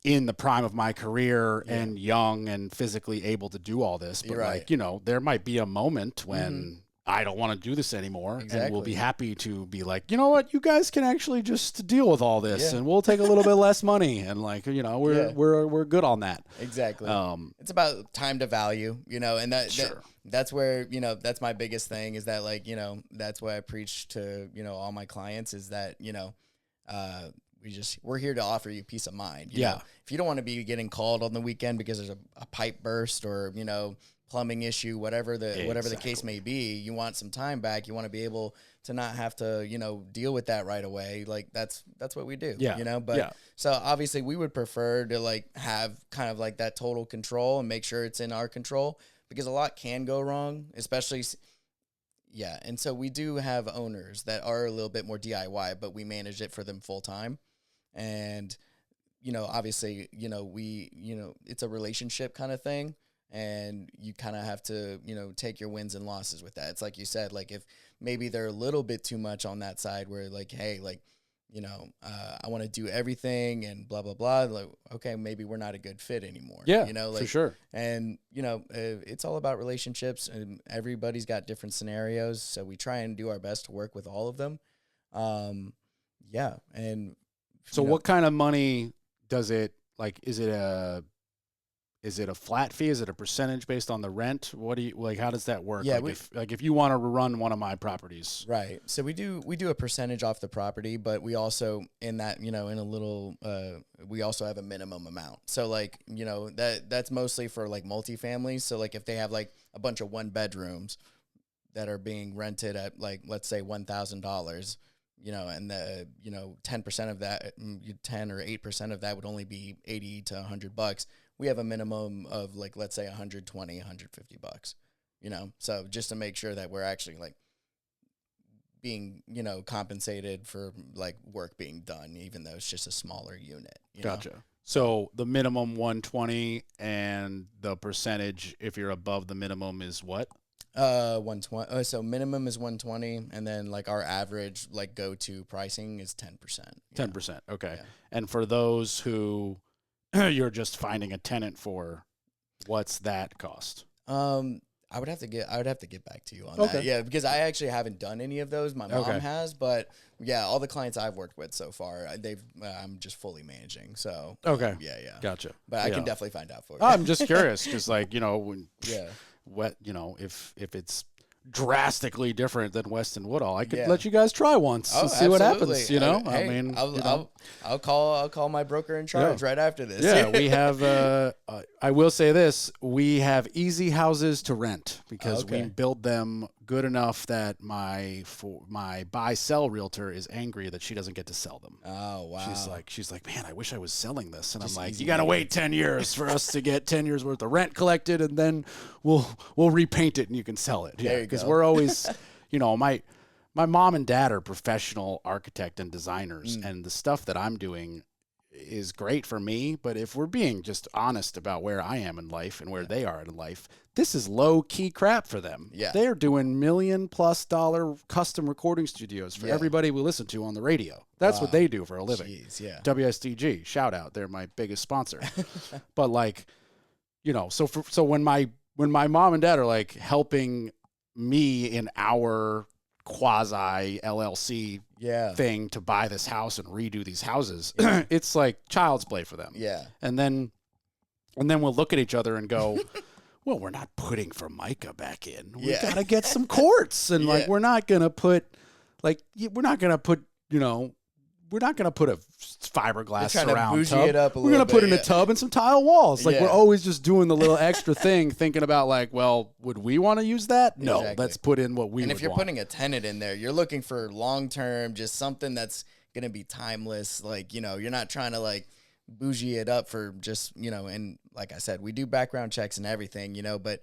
in the prime of my career and young and physically able to do all this, but like, you know, there might be a moment when I don't want to do this anymore. Exactly. And we'll be happy to be like, you know what, you guys can actually just deal with all this and we'll take a little bit less money. And like, you know, we're good on that. Exactly. It's about time to value, you know, and that's where, you know, that's my biggest thing is that like, you know, that's what I preach to, you know, all my clients is that, you know, we're here to offer you peace of mind. You know? If you don't want to be getting called on the weekend because there's a pipe burst or, you know, plumbing issue, whatever the case may be, you want some time back. You want to be able to not have to, you know, deal with that right away. Like that's what we do, you know, but so obviously we would prefer to like have kind of like that total control and make sure it's in our control because a lot can go wrong, especially. Yeah. And so we do have owners that are a little bit more DIY, but we manage it for them full time. And, you know, obviously, you know, it's a relationship kind of thing. And you kind of have to, you know, take your wins and losses with that. It's like you said, like if maybe they're a little bit too much on that side where like, hey, like, you know, I want to do everything and blah, blah, blah. Like, okay, maybe we're not a good fit anymore. Yeah, you know, like, for sure. And, you know, it's all about relationships and everybody's got different scenarios. So we try and do our best to work with all of them. Yeah. And so what kind of money does it, like, is it a flat fee? Is it a percentage based on the rent? What do you like? How does that work? Yeah, if you want to run one of my properties, right? So we do a percentage off the property, but we also in that, you know, in a little, we also have a minimum amount. So like, you know, that's mostly for like multifamilies. So like if they have like a bunch of 1-bedrooms that are being rented at like let's say $1,000. You know, and the, you know, 10% of that, 10 or 8% of that would only be $80 to $100. We have a minimum of like, let's say $120, $150, you know? So just to make sure that we're actually like being, you know, compensated for like work being done, even though it's just a smaller unit. You Gotcha. know? So the minimum 120 and the percentage, if you're above the minimum is what? 120. So minimum is 120, and then like our average like go-to pricing is 10%. 10%. Okay. Yeah. And for those who you're just finding a tenant for, what's that cost? I would have to get back to you on that. Yeah, because I actually haven't done any of those. My mom has, but yeah, all the clients I've worked with so far, I'm just fully managing. So yeah. Gotcha. But I can definitely find out for you. I'm just curious because, like, you know, you know, if it's drastically different than Weston Woodall, I could let you guys try once and see what happens. You know, hey, I mean, I'll call my broker in charge right after this. Yeah, we have. I will say this: we have easy houses to rent because we build them good enough that my buy-sell realtor is angry that she doesn't get to sell them. Oh wow! She's like, man, I wish I was selling this, and I'm like, you gotta wait 10 years for us to get 10 years worth of rent collected, and then we'll repaint it and you can sell it. Yeah, because we're always, you know, my mom and dad are professional architect and designers, and the stuff that I'm doing is great for me. But if we're being just honest about where I am in life and where they are in life, this is low key crap for them. Yeah, they're doing $1 million+ custom recording studios for everybody we listen to on the radio. That's what they do for a living. Jeez, yeah. WSTG, shout out, they're my biggest sponsor. But like, you know, so when my mom and dad are like helping me in our quasi LLC thing to buy this house and redo these houses, it's like child's play for them. Yeah. And then we'll look at each other and go, well, we're not putting Formica back in. We gotta get some quartz, and like we're not gonna put a fiberglass surround tub. We're gonna put in a tub and some tile walls. Like we're always just doing the little extra thing, thinking about like, well, would we want to use that? No, let's put in what we. And if you're putting a tenant in there, you're looking for long term, just something that's gonna be timeless. Like, you know, you're not trying to like bougie it up for just, you know. And like I said, we do background checks and everything, you know, but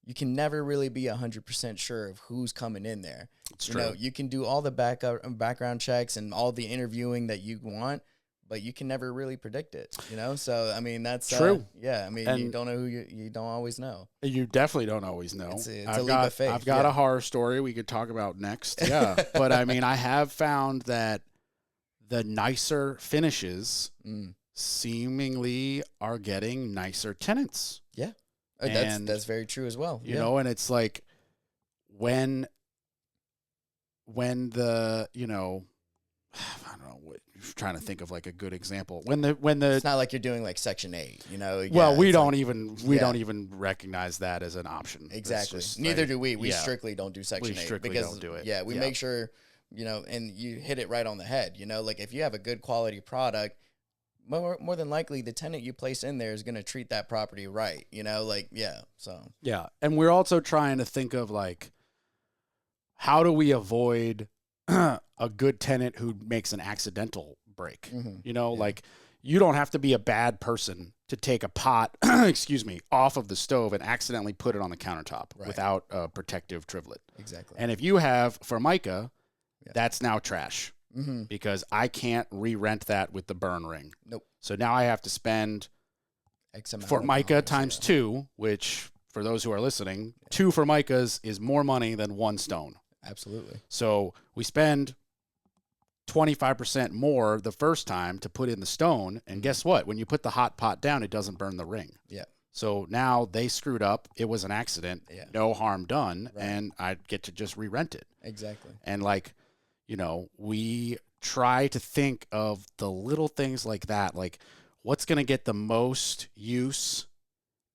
you can never really be 100% sure of who's coming in there. It's you true. know, you can do all the background checks and all the interviewing that you want, but you can never really predict it, you know? So, I mean, that's true. Yeah. I mean, And you don't know who you don't always know. You definitely don't always know. It's a leap of faith. I've got a horror story we could talk about next. Yeah. But I mean, I have found that the nicer finishes seemingly are getting nicer tenants. Yeah. And, that's very true as well. You know, and it's like when the, you know, I don't know, I'm trying to think of like a good example. When the it's not like you're doing like Section 8, you know. Well, we don't even recognize that as an option. Exactly. Neither do we. We strictly don't do Section 8 strictly because don't do it. Yeah, we make sure, you know, and you hit it right on the head. You know, like if you have a good quality product, more than likely the tenant you place in there is going to treat that property right. You know, like yeah, and we're also trying to think of like, how do we avoid a good tenant who makes an accidental break? You know, like you don't have to be a bad person to take a pot, excuse me, off of the stove and accidentally put it on the countertop without a protective trivet. Exactly. And if you have Formica, that's now trash because I can't re-rent that with the burn ring. Nope. So now I have to spend X amount Formica times 2, which for those who are listening, 2 Formicas is more money than 1 stone. Absolutely. So we spend 25% more the first time to put in the stone. And guess what? When you put the hot pot down, it doesn't burn the ring. Yeah. So now they screwed up. It was an accident. Yeah. No harm done. Right. And I get to just re-rent it. Exactly. And like, you know, we try to think of the little things like that. Like what's going to get the most use?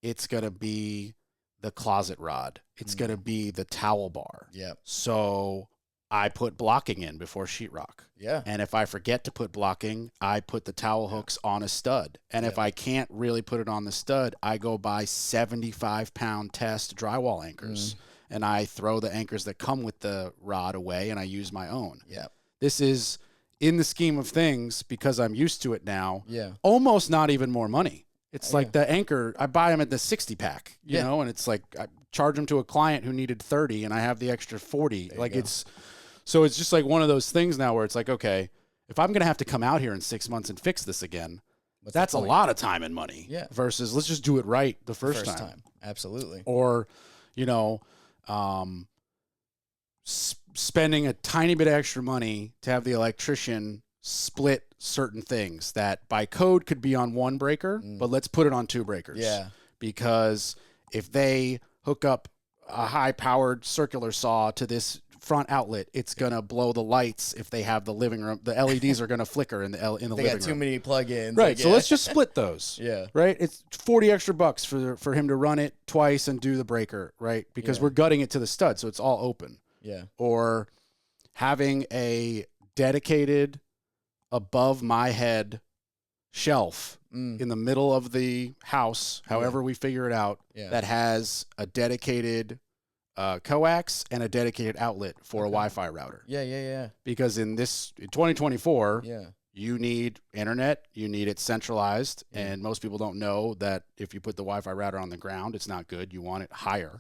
It's going to be the closet rod. It's going to be the towel bar. Yeah. So I put blocking in before sheetrock. Yeah. And if I forget to put blocking, I put the towel hooks on a stud. And if I can't really put it on the stud, I go buy 75-pound test drywall anchors. And I throw the anchors that come with the rod away and I use my own. Yeah. This is, in the scheme of things, because I'm used to it now, almost not even more money. It's like the anchor, I buy them at the 60-pack, you know, and it's like I charge them to a client who needed 30 and I have the extra 40. Like it's just like one of those things now where it's like, okay, if I'm going to have to come out here in 6 months and fix this again, that's a lot of time and money versus let's just do it right the first time. Absolutely. Or, you know, spending a tiny bit of extra money to have the electrician split certain things that by code could be on 1 breaker, but let's put it on 2 breakers. Yeah. Because if they hook up a high-powered circular saw to this front outlet, it's going to blow the lights if they have the living room. The LEDs are going to flicker in the living room. They got too many plug-ins. Right. So let's just split those. Right. It's $40 extra for him to run it twice and do the breaker. Right. Because we're gutting it to the stud. So it's all open. Yeah. Or having a dedicated above my head shelf in the middle of the house, however we figure it out, that has a dedicated coax and a dedicated outlet for a Wi-Fi router. Yeah. Because in 2024, you need internet, you need it centralized, and most people don't know that if you put the Wi-Fi router on the ground, it's not good. You want it higher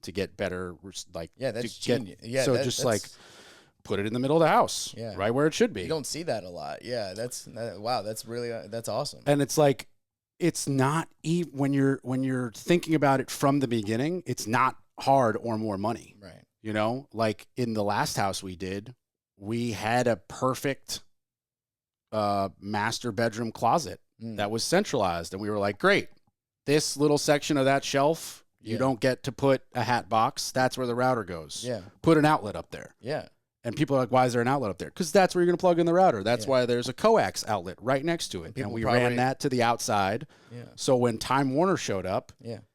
to get better, like that's genius. That's put it in the middle of the house, right where it should be. You don't see that a lot. Yeah, wow, that's really that's awesome. And it's like, it's not when you're thinking about it from the beginning, it's not hard or more money. Right. You know, like in the last house we did, we had a perfect master bedroom closet that was centralized, and we were like, great, this little section of that shelf, you don't get to put a hat box. That's where the router goes. Yeah. Put an outlet up there. Yeah. And people are like, why is there an outlet up there? Because that's where you're going to plug in the router. That's why there's a coax outlet right next to it. And we ran that to the outside. Yeah. So when Time Warner showed up,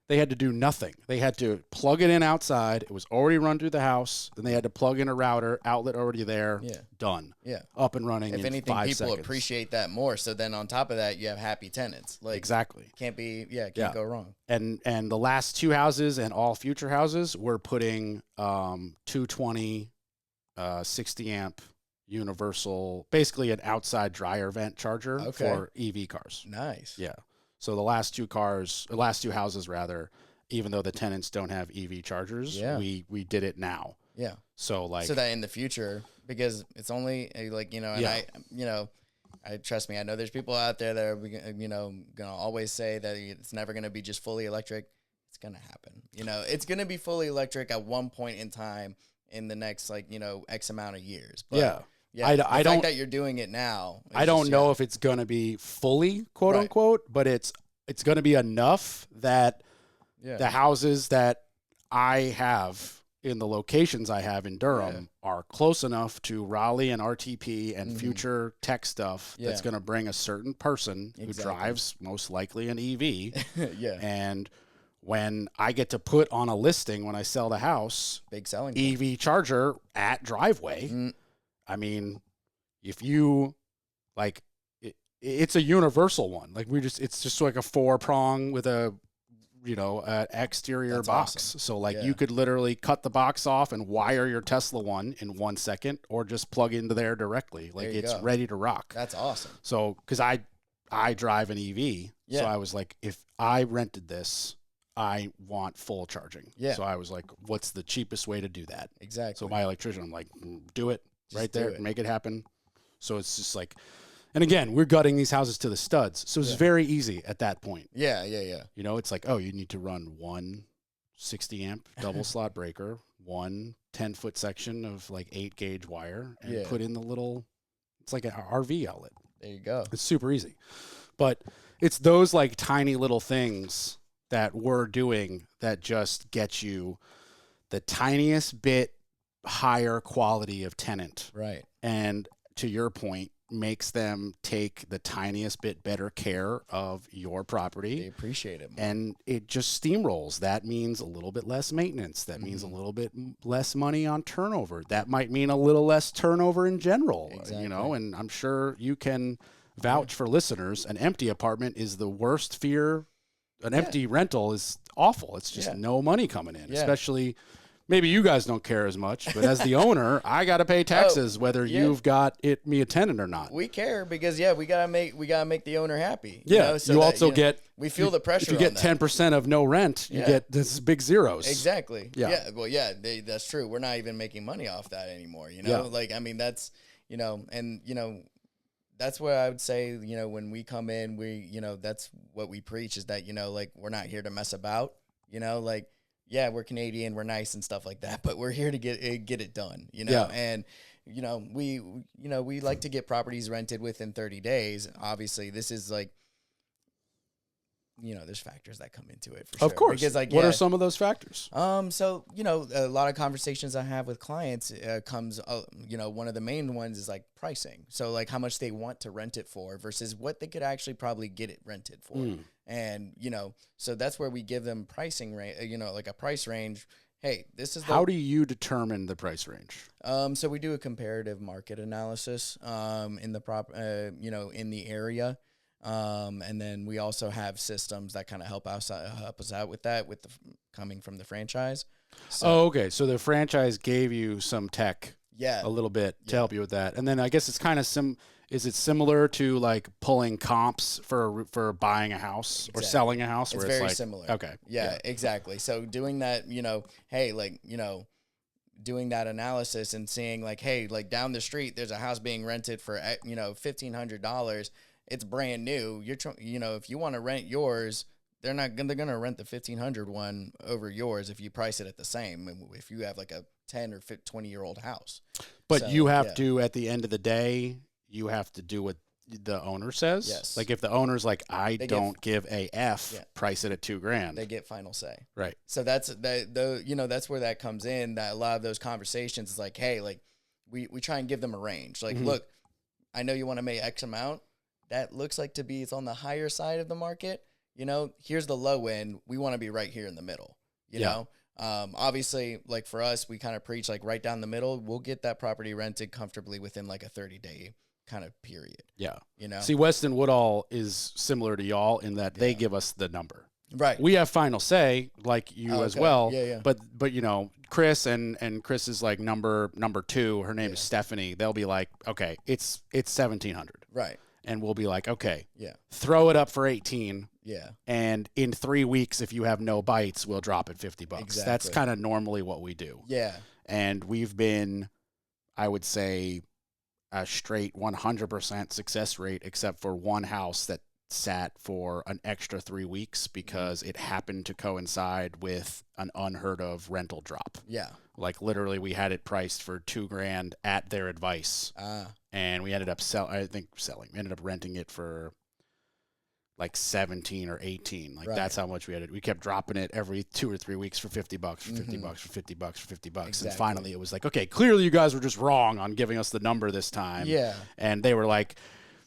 they had to do nothing. They had to plug it in outside. It was already run through the house. Then they had to plug in a router, outlet already there. Yeah. Done. Yeah. Up and running if in anything, 5 people seconds. appreciate that more. So then on top of that, you have happy tenants. Like exactly. Can't go wrong. And the last 2 houses and all future houses, we're putting 220 60 amp universal, basically an outside dryer vent charger for EV cars. Nice. Yeah. So the last 2 houses rather, even though the tenants don't have EV chargers, we did it now. Yeah. So like, so that in the future, because it's only like, and I trust me, I know there's people out there that are, gonna always say that it's never gonna be just fully electric. It's gonna happen. It's gonna be fully electric at one point in time in the next X amount of years. But the fact that you're doing it now. I don't know if it's gonna be fully quote unquote, but it's gonna be enough that the houses that I have in the locations I have in Durham are close enough to Raleigh and RTP and future tech stuff that's going to bring a certain person who drives most likely an EV. And when I get to put on a listing when I sell the house, big selling EV charger at driveway. I mean, if you like, it's a universal one. Like it's just like a 4-prong with a an exterior That's box. awesome. So like you could literally cut the box off and wire your Tesla one in 1 second, or just plug into there directly. Like it's ready to rock. That's awesome. So, cause I drive an EV. So I was like, if I rented this, I want full charging. So I was like, what's the cheapest way to do that? Exactly. So my electrician, I'm like, do it Just right do there, it. make it happen. So it's just like, and again, we're gutting these houses to the studs. So it's very easy at that point. Yeah. It's like, oh, you need to run one 60 amp double slot breaker, one 10-foot section of like 8-gauge wire, and put in the little, it's like an RV outlet. There you go. It's super easy. But it's those like tiny little things that we're doing that just get you the tiniest bit higher quality of tenant. Right. And to your point, makes them take the tiniest bit better care of your property. They appreciate it more. And it just steamrolls. That means a little bit less maintenance. That means a little bit less money on turnover. That might mean a little less turnover in general, Exactly. and I'm sure you can vouch for listeners. An empty apartment is the worst fear. An empty rental is awful. It's just no money coming in, especially. Maybe you guys don't care as much, but as the owner, I got to pay taxes whether you've got me a tenant or not. We care because we gotta make the owner happy. So you also get we feel the pressure. If you get 10% of no rent, you get this big zeros. Exactly. Well, that's true. We're not even making money off that anymore. Like I mean that's that's what I would say. When we come in, that's what we preach is that like we're not here to mess about. Like. Yeah, we're Canadian, we're nice and stuff like that, but we're here to get it done, And we like to get properties rented within 30 days. Obviously, this is like there's factors that come into it for sure. Of course. Because what are some of those factors? So, a lot of conversations I have with clients comes one of the main ones is like pricing. So like how much they want to rent it for versus what they could actually probably get it rented for. And, so that's where we give them pricing range, like a price range. Hey, this is how do you determine the price range? So we do a comparative market analysis in the in the area. And then we also have systems that kind of help us out with that, coming from the franchise. So, okay. So the franchise gave you some tech, a little bit to help you with that. And then I guess it's kind of is it similar to like pulling comps for buying a house or selling a house? It's very similar. Okay. Yeah, exactly. So doing that, doing that analysis and seeing like, hey, like down the street, there's a house being rented for, $1,500. It's brand new. If you want to rent yours, they're going to rent the 1,500 one over yours if you price it at the same. If you have like a 10 or 20-year-old house. But you have to, at the end of the day, you have to do what the owner says. Yes. Like if the owner's like, I don't give a F, price it at $2,000. They get final say. Right. So that's that's where that comes in. That a lot of those conversations is like, hey, like we try and give them a range. Like, look, I know you want to make X amount. That looks like to be it's on the higher side of the market. Here's the low end. We want to be right here in the middle. You know. Obviously, like for us, we kind of preach like right down the middle. We'll get that property rented comfortably within like a 30-day kind of period. Yeah. See, Weston Woodall is similar to y'all in that they give us the number. Right. We have final say, like you as well. Yeah. But Chris and Chris is like number 2. Her name is Stephanie. They'll be like, okay, it's 1,700. Right. And we'll be like, okay, yeah, throw it up for 18. Yeah. And in 3 weeks, if you have no bites, we'll drop it $50. Exactly. That's kind of normally what we do. Yeah. And we've been, I would say, a straight 100% success rate, except for one house that sat for an extra 3 weeks because it happened to coincide with an unheard of rental drop. Yeah. Like literally we had it priced for $2,000 at their advice. And we ended up we ended up renting it for like 17 or 18. Like that's how much we had it. We kept dropping it every 2 or 3 weeks for $50, for $50, for $50, for $50. Exactly. And finally it was like, okay, clearly you guys were just wrong on giving us the number this time. Yeah. And they were like,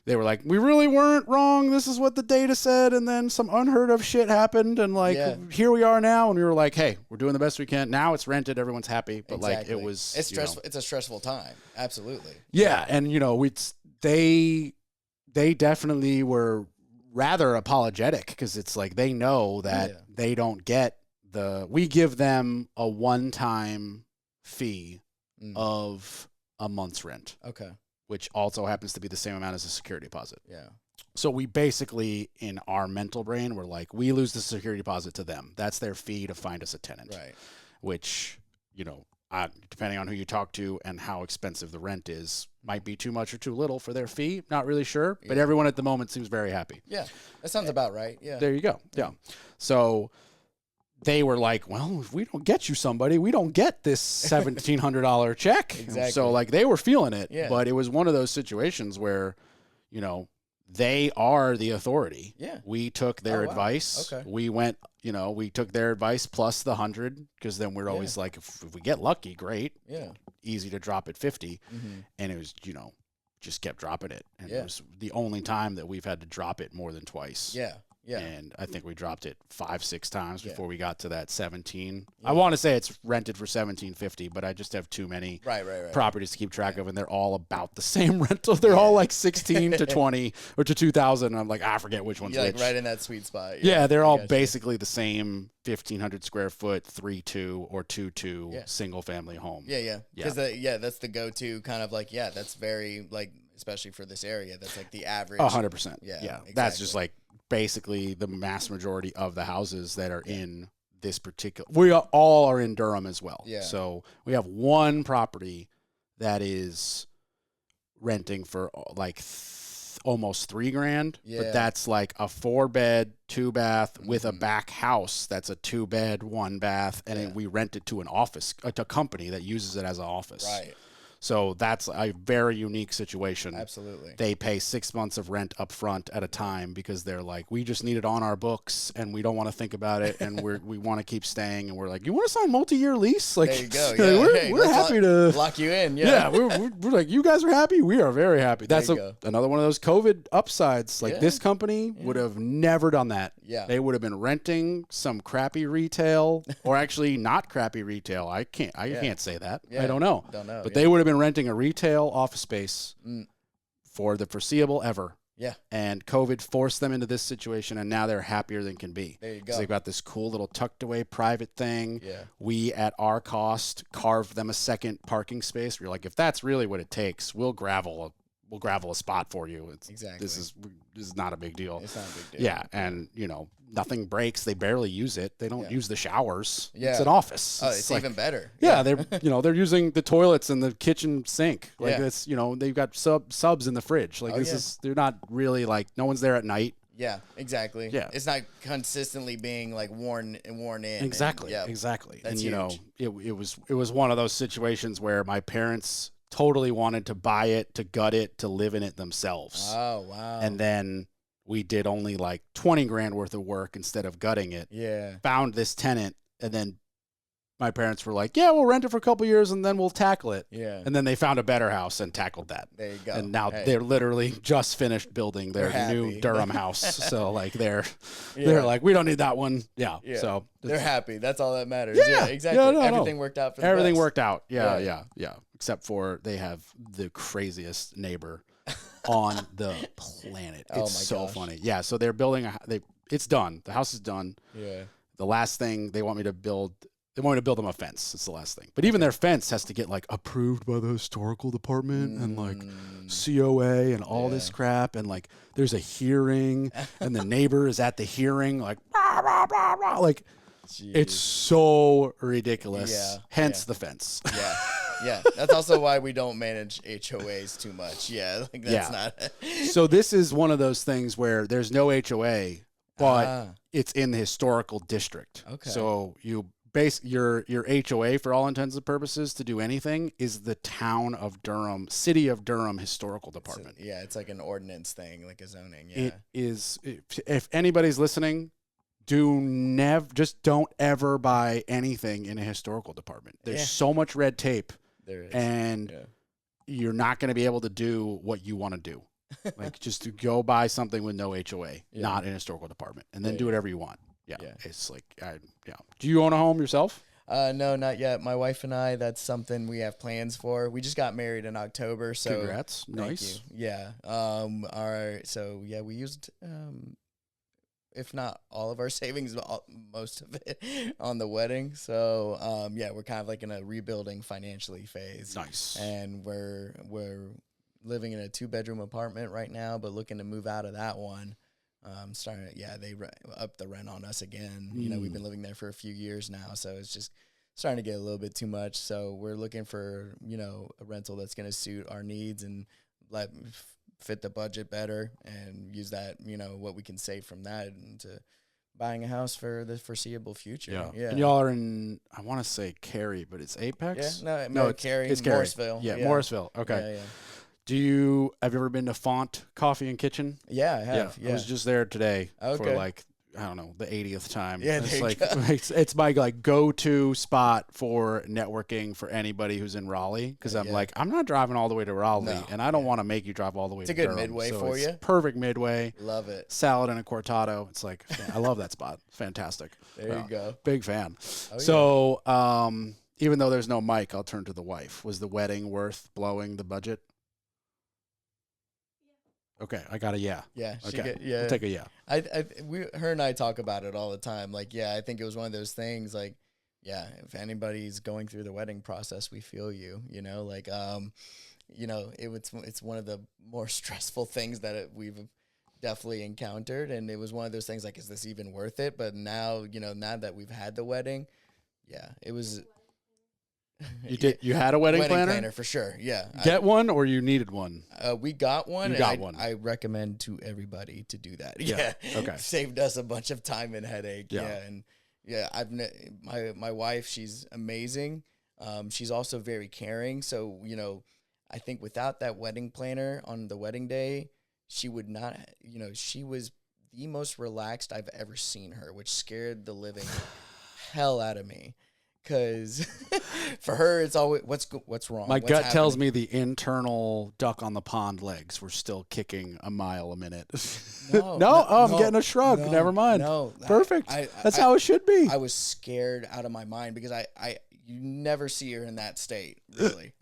we really weren't wrong. This is what the data said. And then some unheard of shit happened. And here we are now. And we were like, hey, we're doing the best we can. Now it's rented. Everyone's happy. But like, it was, it's stressful. It's a stressful time. Absolutely. Yeah. And they definitely were rather apologetic because it's like, they know that they don't get we give them a one-time fee of a month's rent. Okay. Which also happens to be the same amount as a security deposit. Yeah. So we basically, in our mental brain, we're like, we lose the security deposit to them. That's their fee to find us a tenant. Right. Which, depending on who you talk to and how expensive the rent is, might be too much or too little for their fee. Not really sure. But everyone at the moment seems very happy. Yeah. That sounds about right. Yeah. There you go. Yeah. So they were like, well, if we don't get you somebody, we don't get this $1,700 check. Exactly. So like they were feeling it, Yeah. but it was one of those situations where, they are the authority. Yeah. We took their wow. advice. Okay. We went, we took their advice plus the 100 because then we're always like, if we get lucky, great. Yeah. Easy to drop at 50. And it was, just kept dropping it. And it was the only time that we've had to drop it more than twice. Yeah. Yeah. And I think we dropped it 5-6 times before we got to that 17. I want to say it's rented for $1,750, but I just have too many properties to keep track of, and they're all about the same rental. They're all like 16 to 20 or to 2,000. And I'm like, I forget which one's which. Like right in that sweet spot. Yeah, they're all basically the same 1,500 square foot 3-2 or 2-2 single family home. Yeah. Because that's the go-to kind of like that's very like especially for this area. That's like the average. 100%. Yeah. Exactly. That's just like basically the mass majority of the houses that are in this particular. We all are in Durham as well. Yeah. So we have one property that is renting for like almost $3,000. Yeah. But that's like a 4-bed, 2-bath with a back house. That's a 2-bed, 1-bath, and then we rent it to an office, a company that uses it as an office. Right. So that's a very unique situation. Absolutely. They pay 6 months of rent up front at a time because they're like, we just need it on our books and we don't want to think about it and we want to keep staying. And we're like, you want to sign multi-year lease? Like, there you go. Yeah. we're happy to lock you in. Yeah. We're like, you guys are happy. We are very happy. That's another one of those COVID upsides. Like this company would have never done that. Yeah. They would have been renting some crappy retail or actually not crappy retail. I can't say that. Yeah. I don't know. But they would have been renting a retail office space for the foreseeable ever. Yeah. And COVID forced them into this situation, and now they're happier than can be. There you go. They've got this cool little tucked away private thing. Yeah. We, at our cost, carved them a second parking space. We're like, if that's really what it takes, we'll gravel a spot for you. This is not a big deal. It's not a big deal. Yeah, and nothing breaks. They barely use it. They don't use the showers. Yeah. It's an office. Oh, it's like, even better. Yeah, they're using the toilets and the kitchen sink. Like it's they've got subs in the fridge. Like they're not really like no one's there at night. Yeah, exactly. Yeah. It's not consistently being like worn in. Exactly. And, exactly. That's and huge. it was one of those situations where my parents totally wanted to buy it, to gut it, to live in it themselves. Oh, wow. And then we did only like $20,000 worth of work instead of gutting it. Yeah. Found this tenant, and then my parents were like, yeah, we'll rent it for a couple years and then we'll tackle it. Yeah. And then they found a better house and tackled that. There you go. And now they're literally just finished building their new Durham house. So like they're like, we don't need that one. Yeah. So they're happy. That's all that matters. Yeah, Yeah, exactly. Yeah, Everything worked out for them. Everything worked out. Yeah. Except for they have the craziest neighbor on the planet. It's so funny. Yeah. So they're building it's done. The house is done. Yeah. The last thing they want me to build They want me to build them a fence. That's the last thing. But even their fence has to get like approved by the historical department and like COA and all this crap. And like there's a hearing and the neighbor is at the hearing like, rah, rah, rah, rah. Like it's so ridiculous. Yeah. Hence the fence. Yeah. Yeah. That's also why we don't manage HOAs too much. Yeah. Like that's not. So this is one of those things where there's no HOA, but it's in the historical district. Okay. So you your HOA for all intents and purposes to do anything is the town of Durham, city of Durham historical department. It's like an ordinance thing, like a zoning. Yeah. It is. If anybody's listening, just don't ever buy anything in a historical department. There's so much red tape. There is. And you're not going to be able to do what you want to do. Like just to go buy something with no HOA, not in a historical department, and then do whatever you want. Yeah. It's like, Do you own a home yourself? No, not yet. My wife and I, that's something we have plans for. We just got married in October. So congrats. Nice. You. Yeah. We used, if not all of our savings, most of it on the wedding. So, we're kind of like in a rebuilding financially phase. Nice. And we're living in a 2-bedroom apartment right now, but looking to move out of that one. They up the rent on us again. You know, we've been living there for a few years now, so it's just starting to get a little bit too much. So we're looking for, a rental that's going to suit our needs and fit the budget better and use that, what we can save from that into buying a house for the foreseeable future. Yeah. And y'all are in, I want to say Cary, but it's Apex? Yeah, no, Cary. It's Cary. Morrisville. Yeah, Morrisville. Okay. Yeah. Have you ever been to Font Coffee and Kitchen? Yeah, I have. Yeah. I was just there today for like, I don't know, the 80th time. Yeah, it's like it's my like go-to spot for networking for anybody who's in Raleigh because I'm like, I'm not driving all the way to Raleigh and I don't want to make you drive all the way to Durham. It's a good midway for you. Perfect midway. Love it. Salad and a cortado. It's like, I love that spot. Fantastic. There you go. Big fan. So even though there's no mic, I'll turn to the wife. Was the wedding worth blowing the budget? Okay, I got a yeah. Yeah. Okay, I'll take a yeah. Her and I talk about it all the time. Like, I think it was one of those things. Like, if anybody's going through the wedding process, we feel you. It's one of the more stressful things that we've definitely encountered, and it was one of those things. Like, is this even worth it? But now, now that we've had the wedding, it was. You had a wedding planner for sure. Yeah. Get one or you needed one? We got one. You got one. I recommend to everybody to do that. Yeah. Okay. Saved us a bunch of time and headache. My wife, she's amazing. She's also very caring. So, I think without that wedding planner on the wedding day, she would not, she was the most relaxed I've ever seen her, which scared the living hell out of me. Because for her, it's always what's wrong. My gut tells me the internal duck on the pond legs were still kicking a mile a minute. I'm getting a shrug. Never mind. No, perfect. That's how it should be. I was scared out of my mind because you never see her in that state, really.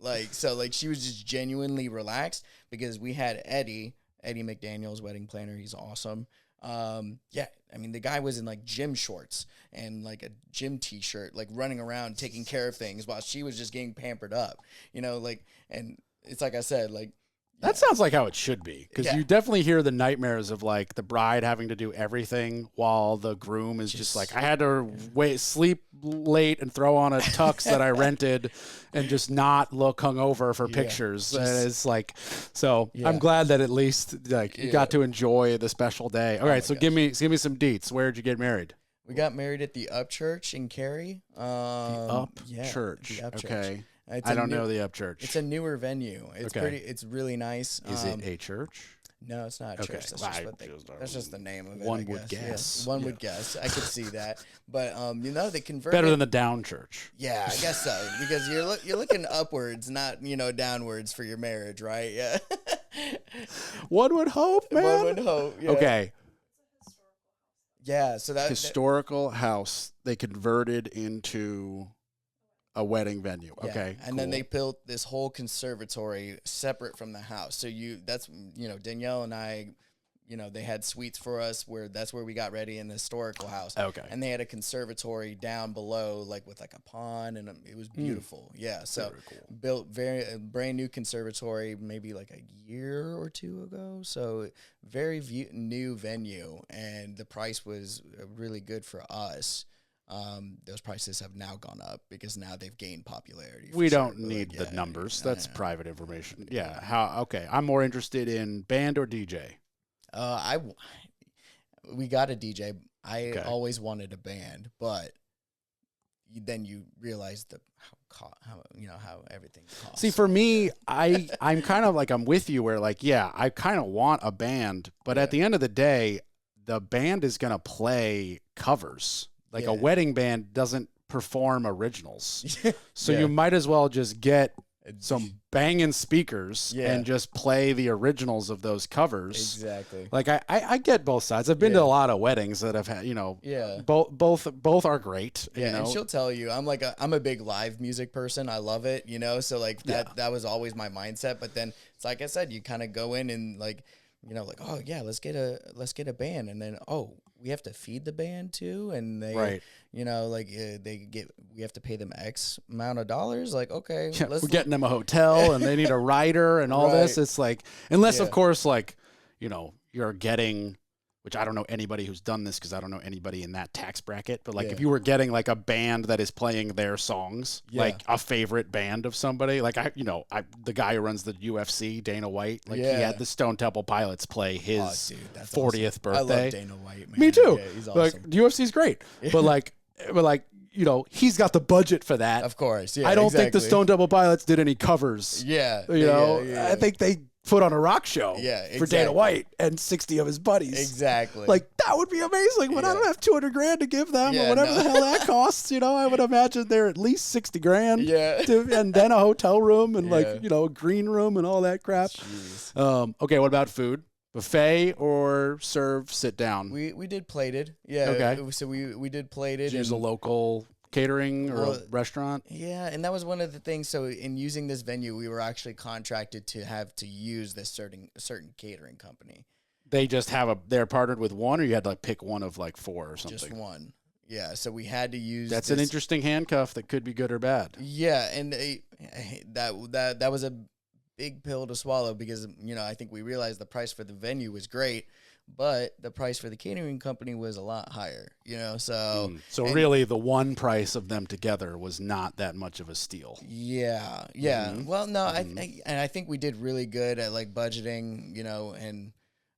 She was just genuinely relaxed because we had Eddie McDaniel's wedding planner. He's awesome. The guy was in like gym shorts and like a gym t-shirt, like running around taking care of things while she was just getting pampered up, and it's like I said, like, that sounds like how it should be. Cause you definitely hear the nightmares of like the bride having to do everything while the groom is just like, I had to sleep late and throw on a tux that I rented and just not look hungover for pictures. And it's like, I'm glad that at least like you got to enjoy the special day. All right. So give me some deets. Where'd you get married? We got married at the Up Church in Cary. Church. The Up Church. Okay. I don't know the Up Church. It's a newer venue. It's it's really nice. Is it a church? No, it's not a church. That's just the name of it. One would guess. One would guess. I could see that. But they converted. Better than the Down Church. Yeah, I guess so. Because you're looking upwards, not downwards for your marriage, right? Yeah. One would hope, man. One would hope. Yeah. Okay. Yeah, so that historical house they converted into a wedding venue. Yeah. Okay. And then they built this whole conservatory separate from the house. So Danielle and I they had suites for us that's where we got ready in the historical house. Okay. And they had a conservatory down below, like with like a pond, and it was beautiful. Yeah. So cool. built a brand new conservatory, maybe like a year or two ago. So very new venue, and the price was really good for us. Those prices have now gone up because now they've gained popularity. We don't need the numbers. That's private information. Yeah. Okay. I'm more interested in band or DJ. We got a DJ. I always wanted a band, but then you realize how everything costs. See, for me, I'm kind of like, I'm with you where like, I kind of want a band, but at the end of the day, the band is going to play covers. Like a wedding band doesn't perform originals. So you might as well just get some banging speakers and just play the originals of those covers. Exactly. Like I get both sides. I've been to a lot of weddings that have had, both are great. Yeah, and she'll tell you, I'm a big live music person. I love it, so like that was always my mindset. But then it's like I said, you kind of go in and like, oh yeah, let's get a band, and then we have to feed the band too, and they, we have to pay them X amount of dollars. Like, okay, we're getting them a hotel, and they need a rider and all this. It's like, unless of course, like, you're getting, which I don't know anybody who's done this because I don't know anybody in that tax bracket, but like if you were getting like a band that is playing their songs, like a favorite band of somebody, like the guy who runs the UFC, Dana White, like he had the Stone Temple Pilots play his 40th birthday. I love Dana White, man. Me too. Yeah, he's awesome. Like the UFC's great, but like, he's got the budget for that. Of course. Yeah. I don't think the Stone Temple Pilots did any covers. Yeah. I think they put on a rock show for Dana White and 60 of his buddies. Exactly. Like, that would be amazing, but I don't have $200,000 to give them or whatever the hell that costs. I would imagine they're at least $60,000. Yeah. And then a hotel room and a green room and all that crap. Okay, what about food? Buffet or serve, sit down? We did plated. Yeah. Okay. So we did plated. Use a local catering or a restaurant? Yeah, and that was one of the things. So in using this venue, we were actually contracted to use this certain catering company. They just they're partnered with one, or you had to pick one of like four or something? Just one. Yeah, so we had to use. That's an interesting handcuff that could be good or bad. Yeah, and that was a big pill to swallow because I think we realized the price for the venue was great, but the price for the catering company was a lot higher, so. So really the one price of them together was not that much of a steal. Yeah. Yeah. Mm-hmm. Well, no, I think we did really good at like budgeting, and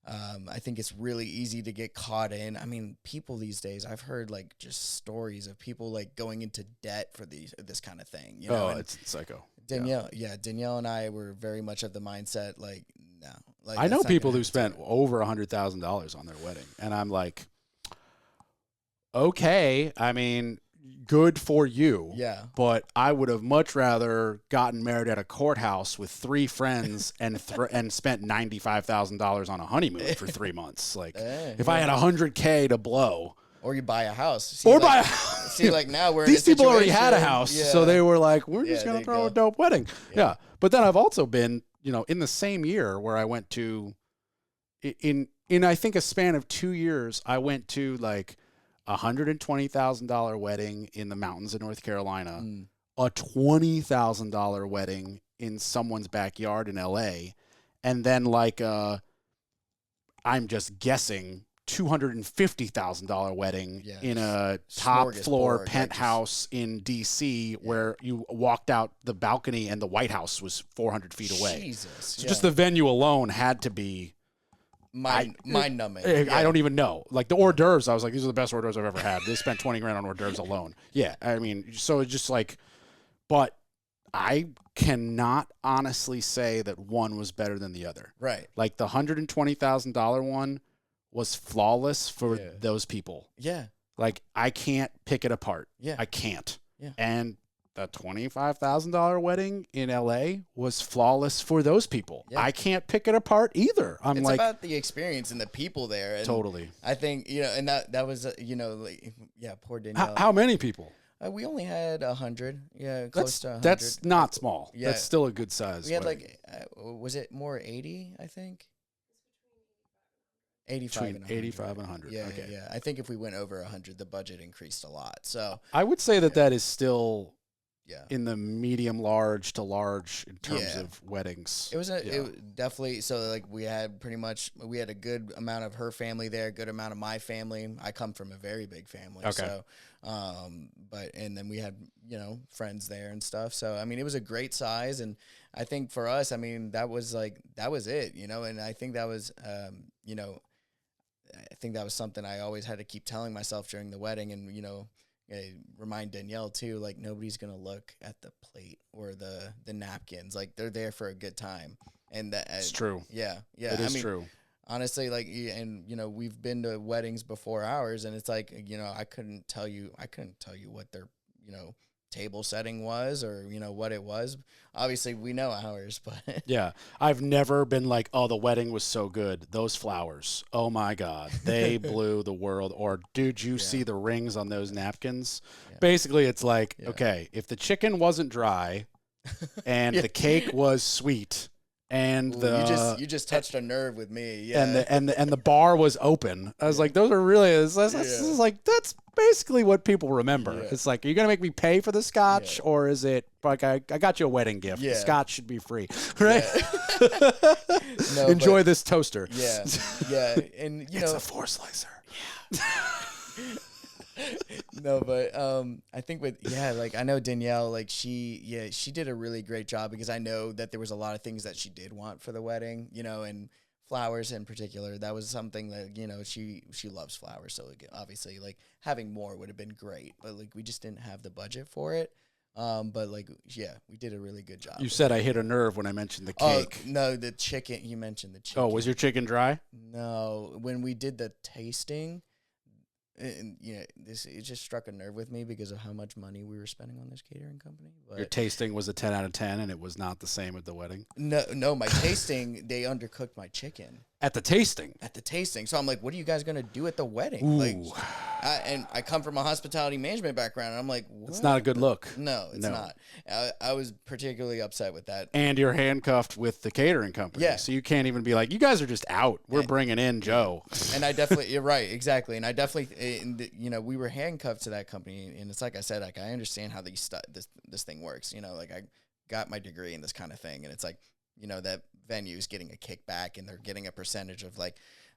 I think it's really easy to get caught in. I mean, people these days, I've heard like just stories of people like going into debt for this kind of thing. It's psycho. Danielle and I were very much of the mindset like, no. Like, I know people who spent over $100,000 on their wedding, and I'm like, okay, I mean, good for you. Yeah. But I would have much rather gotten married at a courthouse with 3 friends and spent $95,000 on a honeymoon for 3 months. Like, if I had $100K to blow. Or you buy a house. Buy a house. See, like now we're these people already had a house, so they were like, we're just going to throw a dope wedding. Yeah. But then I've also been, in the same year where I went to, in I think a span of 2 years, I went to like $120,000 wedding in the mountains of North Carolina, a $20,000 wedding in someone's backyard in LA, and then like I'm just guessing $250,000 wedding in a top floor penthouse in DC where you walked out the balcony and the White House was 400 feet away. Jesus. So just the venue alone had to be mind-numbing. I don't even know. Like the hors d'oeuvres, I was like, these are the best hors d'oeuvres I've ever had. They spent $20,000 on hors d'oeuvres alone. Yeah, I mean, so it's just like, but I cannot honestly say that one was better than the other. Right. Like the $120,000 one was flawless for those people. Yeah. Like I can't pick it apart. Yeah. I can't. Yeah. And the $25,000 wedding in LA was flawless for those people. Yeah. I can't pick it apart either. It's like about the experience and the people there. And totally. I think, and that was, poor Danielle. How many people? We only had 100. Yeah, close to 100. That's not small. Yeah. That's still a good size. We had was it more 80, I think? 85 and 100. 85 and 100. Yeah, okay. yeah. I think if we went over 100, the budget increased a lot. So I would say that is still in the medium large to large in terms of weddings. It was it definitely, so like we had a good amount of her family there, a good amount of my family. I come from a very big family. Okay. So and then we had, friends there and stuff. So I mean, it was a great size, and I think for us, I mean, that was it, and I think that was I think that was something I always had to keep telling myself during the wedding, and remind Danielle too, like nobody's gonna look at the plate or the napkins, like they're there for a good time, and it's true. Yeah, it is true. Honestly, like, and we've been to weddings before ours, and it's like I couldn't tell you what their table setting was, or what it was. Obviously we know ours, but yeah, I've never been like, oh, the wedding was so good, those flowers, oh my god, they blew the world. Or did you see the rings on those napkins? Basically it's like, okay, if the chicken wasn't dry and the cake was sweet, and you just touched a nerve with me. And the bar was open. I was like, those are really, this is like, that's basically what people remember. It's like, are you gonna make me pay for the scotch, or is it like I got you a wedding gift? The scotch should be free, right? No, enjoy this toaster. Yeah, and it's a 4-slicer. Yeah. No, but I think I know Danielle, like she did a really great job, because I know that there was a lot of things that she did want for the wedding, and flowers in particular. That was something that she loves flowers, so like, obviously like having more would have been great, but like we just didn't have the budget for it. But like we did a really good job. You said I hit a nerve when I mentioned the cake. No, the chicken. You mentioned the chicken. Oh, was your chicken dry? No, when we did the tasting. And it just struck a nerve with me because of how much money we were spending on this catering company. But your tasting was a 10 out of 10, and it was not the same at the wedding? No, my tasting, they undercooked my chicken. At the tasting? At the tasting. So I'm like, what are you guys going to do at the wedding? Ooh. Like, and I come from a hospitality management background, and I'm like, what? It's not a good look. No, it's not. I was particularly upset with that. And you're handcuffed with the catering company. Yeah. So you can't even be like, you guys are just out. We're bringing in Joe. And I definitely, you're right, exactly. And I definitely, we were handcuffed to that company. And it's like I said, like, I understand how this thing works. Like I got my degree in this kind of thing. And it's like, that venue's getting a kickback, and they're getting a percentage of like,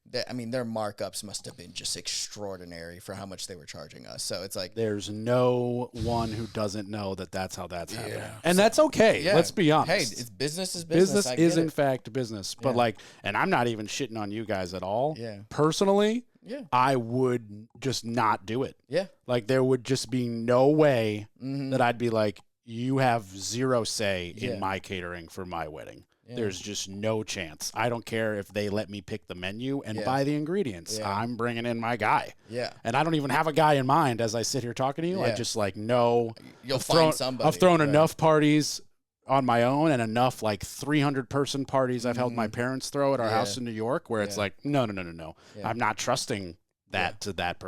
their markups must have been just extraordinary for how much they were charging us. So it's like, there's no one who doesn't know that that's how that's happening. And that's okay. Yeah. Let's be honest. Hey, it's business is business. Business is in fact business. But like, and I'm not even shitting on you guys at all. Yeah. Personally, I would just not do it. Yeah. Like there would just be no way that I'd be like, you have zero say in my catering for my wedding. Yeah. There's just no chance. I don't care if they let me pick the menu and buy the ingredients. I'm bringing in my guy. Yeah. And I don't even have a guy in mind as I sit here talking to you. I just like, no. You'll find somebody. I've thrown enough parties on my own, and enough like 300-person parties I've helped my parents throw at our house in New York, where it's like, no. Yeah. I'm not trusting that to that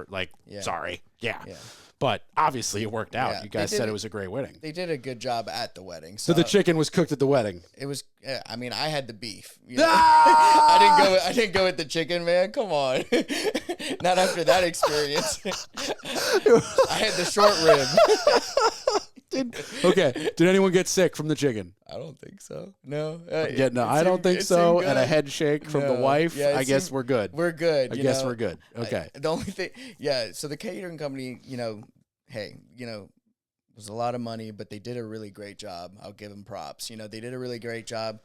sorry. Yeah. But obviously it worked out. You guys said it was a great wedding. They did a good job at the wedding. So the chicken was cooked at the wedding. It was. I mean, I had the beef. I didn't go with the chicken, man. Come on. Not after that experience. I had the short rib. Okay. Did anyone get sick from the chicken? I don't think so. No. I don't think so. And a head shake from the wife. Yeah, I guess we're good. We're good. I guess we're good. Okay. The only thing, so the catering company, hey, was a lot of money, but they did a really great job. I'll give them props. They did a really great job.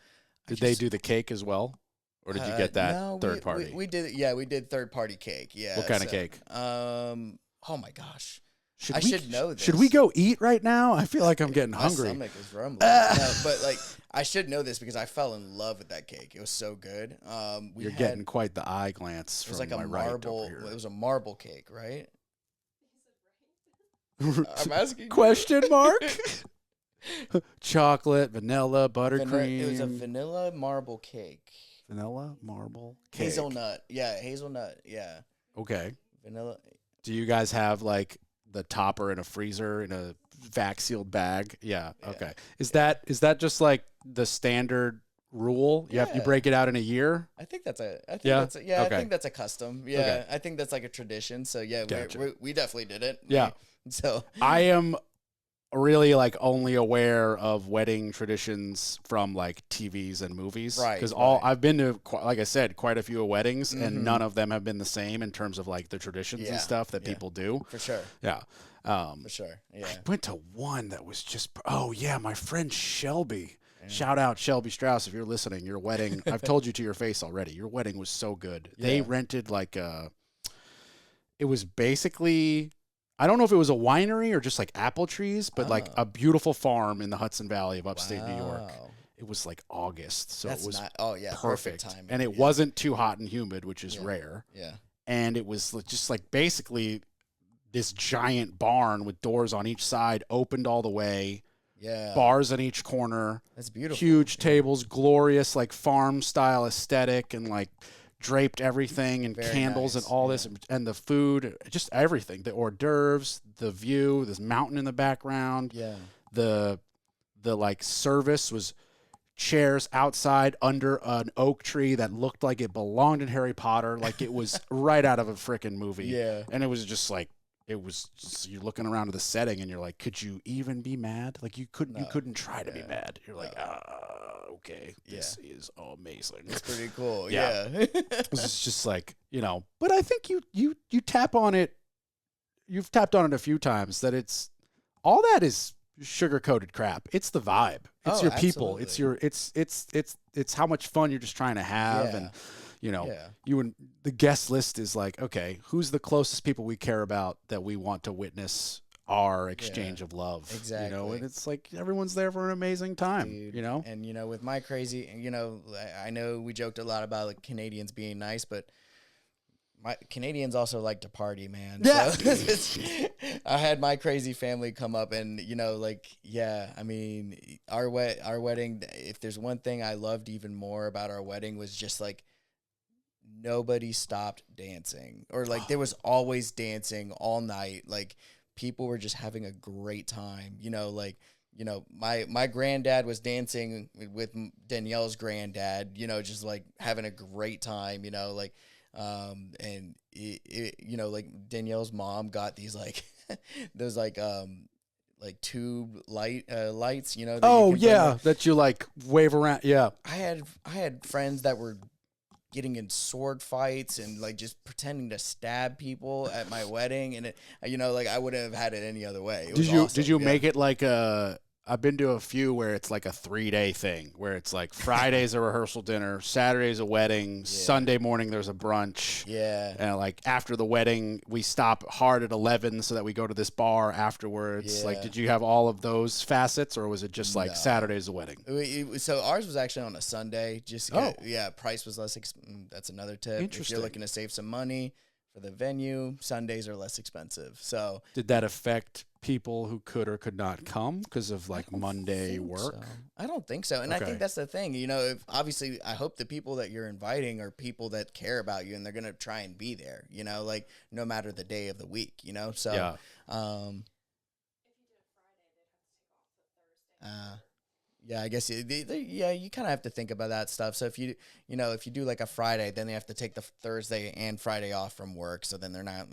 Did they do the cake as well? Or did you get that third party? We did. Yeah, we did third party cake. Yeah. What kind of cake? Oh my gosh. Should know this. Should we go eat right now? I feel like I'm getting hungry. My stomach is rumbling. No, but like I should know this because I fell in love with that cake. It was so good. You're getting quite the eye glance from my marble. Right over here. It was a marble cake, right? I'm asking. Question mark? Chocolate, vanilla, buttercream. It was a vanilla marble cake. Vanilla marble cake. Hazelnut. Yeah, hazelnut. Yeah. Okay. Vanilla. Do you guys have like the topper in a freezer in a vac sealed bag? Yeah. Okay. Is that just like the standard rule? You break it out in a year? I think that's a Okay. I think that's a custom. Yeah. Okay. I think that's like a tradition. So yeah, Gotcha. we definitely did it. Yeah. So I am really like only aware of wedding traditions from like TVs and movies, right? Because I've been to, like I said, quite a few weddings, and none of them have been the same in terms of like the traditions and stuff that people do. For sure. Yeah. For sure. Yeah. I went to one that was just, my friend Shelby. Yeah. Shout out Shelby Strauss if you're listening. Your wedding, I've told you to your face already. Your wedding was so good. Yeah. They rented like it was basically, I don't know if it was a winery or just like apple trees, but like a beautiful farm in the Hudson Valley of upstate New York. It was like August, so it was perfect time. And it wasn't too hot and humid, which is rare. Yeah. And it was just like basically this giant barn with doors on each side, opened all the way. Yeah. Bars in each corner. That's beautiful. Huge tables, glorious like farm style aesthetic, and like draped everything and candles and all this, and the food, just everything, the hors d'oeuvres, the view, this mountain in the background. Yeah. The like service was chairs outside under an oak tree that looked like it belonged in Harry Potter, like it was right out of a freaking movie. Yeah. And it was just like, you're looking around at the setting and you're like, could you even be mad? Like you couldn't try to be mad. You're like, okay, this is amazing. It's pretty cool. Yeah. It's just like, but I think you tap on it. You've tapped on it a few times that it's all that is sugar coated crap. It's the vibe. It's your people. Absolutely. It's how much fun you're just trying to have. And, you and the guest list is like, okay, who's the closest people we care about that we want to witness our exchange of love? Exactly. And it's like everyone's there for an amazing time. Dude, And with my crazy, I know we joked a lot about like Canadians being nice, but Canadians also like to party, man. Yeah. So I had my crazy family come up, and I mean, our wedding. If there's one thing I loved even more about our wedding was just like, nobody stopped dancing, or like there was always dancing all night. Like people were just having a great time. My granddad was dancing with Danielle's granddad. Just like having a great time. And like Danielle's mom got these like those like tube lights. That you like wave around. Yeah, I had friends that were getting in sword fights and like just pretending to stab people at my wedding, and I wouldn't have had it any other way. Did you make it like I've been to a few where it's like a 3-day thing where it's like Friday's a rehearsal dinner, Saturday's a wedding, Sunday morning there's a brunch. Yeah. And like after the wedding, we stop hard at 11 so that we go to this bar afterwards. Yeah. Like, did you have all of those facets, or was it just like Saturday's a wedding? So ours was actually on a Sunday. Price was less. That's another tip. Interesting. If you're looking to save some money for the venue, Sundays are less expensive. So did that affect people who could or could not come because of like Monday work? I don't think so. And I think that's the thing, if obviously I hope the people that you're inviting are people that care about you and they're going to try and be there, like no matter the day of the week, so, if you did a Friday, they'd have to take off the Thursday. Yeah, I guess you kind of have to think about that stuff. So if you do like a Friday, then they have to take the Thursday and Friday off from work. So then they're not,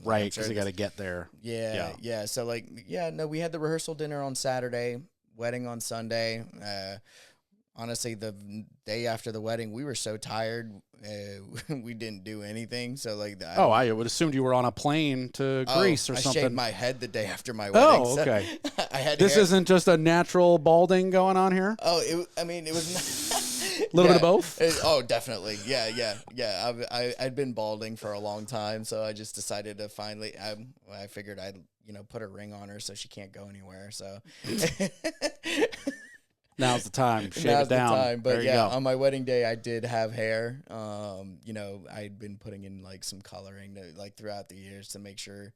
right, because they got to get there. Yeah. So we had the rehearsal dinner on Saturday, wedding on Sunday. Honestly, the day after the wedding, we were so tired, we didn't do anything. So I would assume you were on a plane to Greece or something. I shaved my head the day after my wedding. Oh, okay. So I had this isn't just a natural balding going on here. Oh, it was a little bit of both. Definitely. Yeah. I'd been balding for a long time, so I just decided to finally. I figured I'd put a ring on her so she can't go anywhere. So. Now's the time. Shave it down. The time. But on my wedding day, I did have hair. I'd been putting in like some coloring throughout the years to make sure,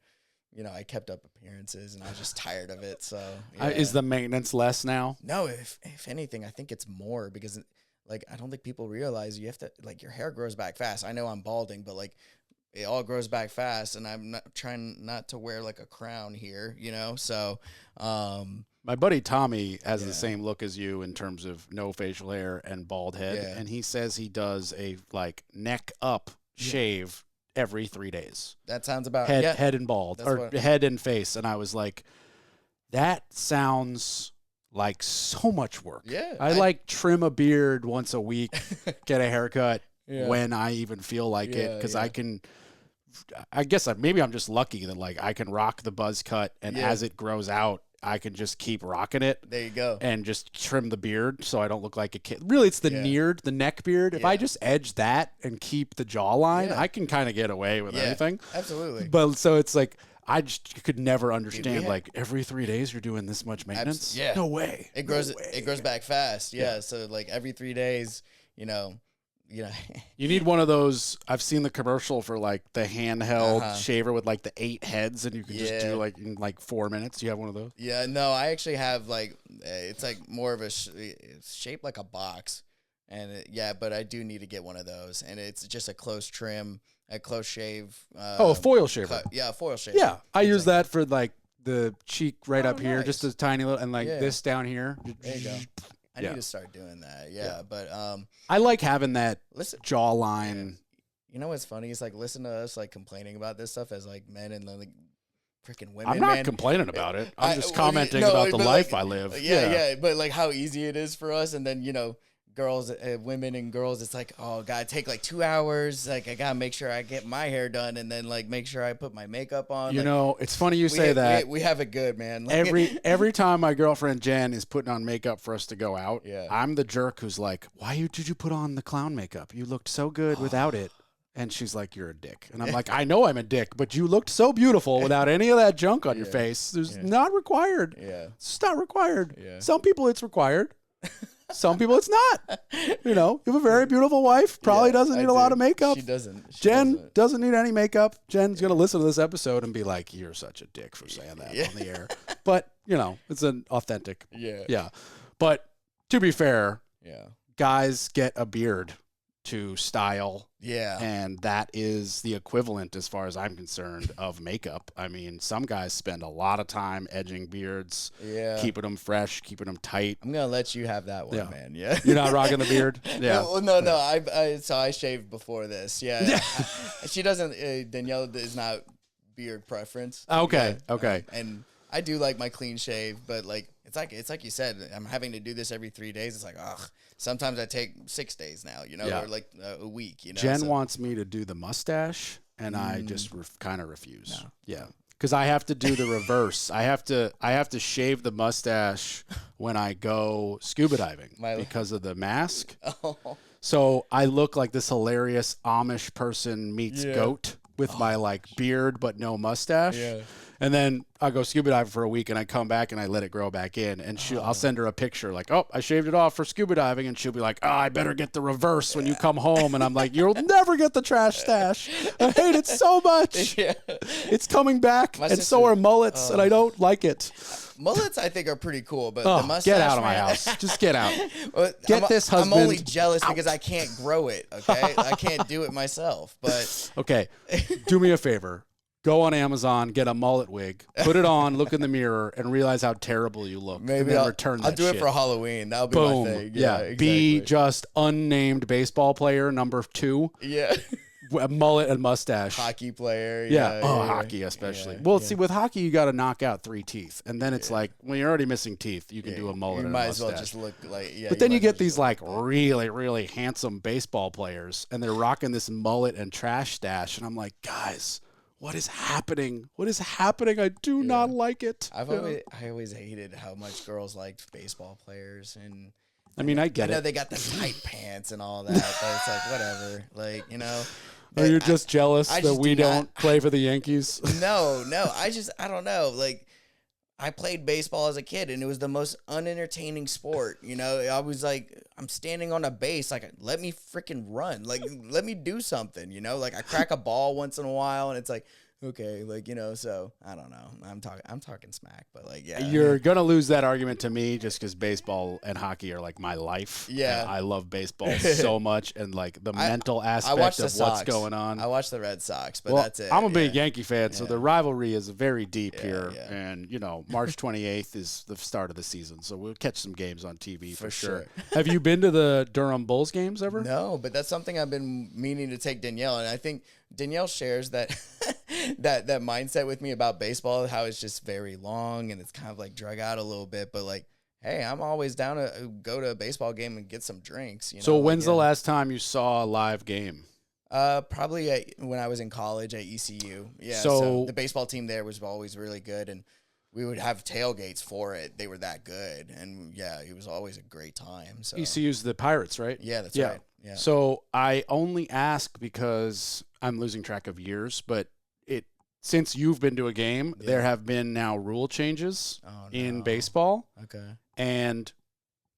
I kept up appearances, and I was just tired of it. So is the maintenance less now? No, if anything, I think it's more because I don't think people realize you have to your hair grows back fast. I know I'm balding, but it all grows back fast, and I'm not trying not to wear like a crown here, So, My buddy Tommy has the same look as you in terms of no facial hair and bald head, and he says he does a like neck up shave every 3 days. That sounds about head and bald head and face, and I was like, that sounds like so much work. Yeah, I like trim a beard once a week, get a haircut when I even feel like it, because I can. I guess maybe I'm just lucky that like I can rock the buzz cut, and as it grows out, I can just keep rocking it. There you go. And just trim the beard so I don't look like a kid. Really, it's the the neck beard. If I just edge that and keep the jawline, I can kind of get away with anything. Absolutely. But so it's like, I just could never understand, like, every 3 days you're doing this much maintenance? No way. It grows back fast. Yeah. So like every 3 days, you know. You need one of those. I've seen the commercial for like the handheld shaver with like the 8 heads, and you can just do like in like 4 minutes. You have one of those? Yeah, no, I actually have like, it's like more of it's shaped like a box, and but I do need to get one of those, and it's just a close trim, a close shave. A foil shaver. A foil shaver. Yeah, I use that for like the cheek right up here, just a tiny little, and like this down here. There you go. I need to start doing that. Yeah. But I like having that jawline. You know what's funny? It's like, listen to us like complaining about this stuff as like men and like freaking women. I'm not complaining about it. I'm just commenting about the life I live. Yeah. But like how easy it is for us, and then girls, women and girls, it's like, oh, gotta take like 2 hours. Like I gotta make sure I get my hair done, and then like make sure I put my makeup on. It's funny you say that. We have it good, man. Like, every time my girlfriend Jen is putting on makeup for us to go out, I'm the jerk who's like, why did you put on the clown makeup? You looked so good without it. And she's like, you're a dick. And I'm like, I know I'm a dick, but you looked so beautiful without any of that junk on your face. It's not required. Yeah. It's not required. Yeah. Some people it's required. Some people it's not. You have a very beautiful wife. Probably doesn't need a lot of makeup. She doesn't. Jen doesn't need any makeup. Jen's going to listen to this episode and be like, you're such a dick for saying that on the air. But, it's an authentic. Yeah. Yeah. But to be fair, guys get a beard to style. Yeah. And that is the equivalent, as far as I'm concerned, of makeup. I mean, some guys spend a lot of time edging beards, keeping them fresh, keeping them tight. I'm going to let you have that one, man. Yeah. You're not rocking the beard? Yeah. No. I shaved before this. Yeah. She doesn't, Danielle is not beard preference. Okay. Okay. And I do like my clean shave, but like, it's like you said, I'm having to do this every 3 days. It's like, ugh. Sometimes I take 6 days now, or like a week, Jen wants me to do the mustache, and I just kind of refuse. No. Yeah. Because I have to do the reverse. I have to shave the mustache when I go scuba diving because of the mask. Oh. So I look like this hilarious Amish person meets goat with my like beard but no mustache. Yeah. And then I go scuba diving for a week, and I come back and I let it grow back in. And I'll send her a picture like, oh, I shaved it off for scuba diving. And she'll be like, oh, I better get the reverse when you come home. And I'm like, you'll never get the trash stash. I hate it so much. Yeah. It's coming back, and so are mullets, and I don't like it. Mullets, I think, are pretty cool, but the mustache, get out of my house. Just get out. This husband. I'm only jealous because I can't grow it, okay? I can't do it myself. But okay, do me a favor. Go on Amazon, get a mullet wig, put it on, look in the mirror, and realize how terrible you look. Maybe I'll return that I'll do shit. it for Halloween. That'll be my thing. Yeah. Exactly. Be just unnamed baseball player number 2. Yeah. Mullet and mustache. Hockey player. Yeah. Hockey especially. Yeah. Well, see, with hockey, you got to knock out 3 teeth. And then it's like, when you're already missing teeth, you can do a mullet and a mustache. You might as well just look like, But then you get these like really, really handsome baseball players, and they're rocking this mullet and trash stash. And I'm like, guys, what is happening? What is happening? I do not like it. I always hated how much girls liked baseball players, and I mean, I get it. I know they got the tight pants and all that, but it's like whatever. Like, Or you're just jealous that we don't play for the Yankees? No. I don't know. Like, I played baseball as a kid, and it was the most unentertaining sport. I was like, I'm standing on a base. Like, let me freaking run. Like, let me do something, Like, I crack a ball once in a while, and it's like, Okay, like, so I don't know. I'm talking smack, but like, yeah. You're gonna lose that argument to me just because baseball and hockey are like my life. Yeah, and I love baseball so much, and like the mental aspect of what's going on. I watch the Red Sox, but well, that's it. I'm a big Yankee fan, so the rivalry is very deep here. Yeah. And March 28th is the start of the season, so we'll catch some games on TV for sure. sure. Have you been to the Durham Bulls games ever? No, but that's something I've been meaning to take Danielle, and I think Danielle shares that that mindset with me about baseball, how it's just very long and it's kind of like drug out a little bit, but like, hey, I'm always down to go to a baseball game and get some drinks. So when's the last time you saw a live game? Probably when I was in college at ECU. Yeah. So the baseball team there was always really good, and we would have tailgates for it. They were that good, and yeah, it was always a great time. So ECU's the Pirates, right? Yeah, that's right. Yeah. So I only ask because I'm losing track of years, but since you've been to a game, there have been now rule changes in baseball. Okay. And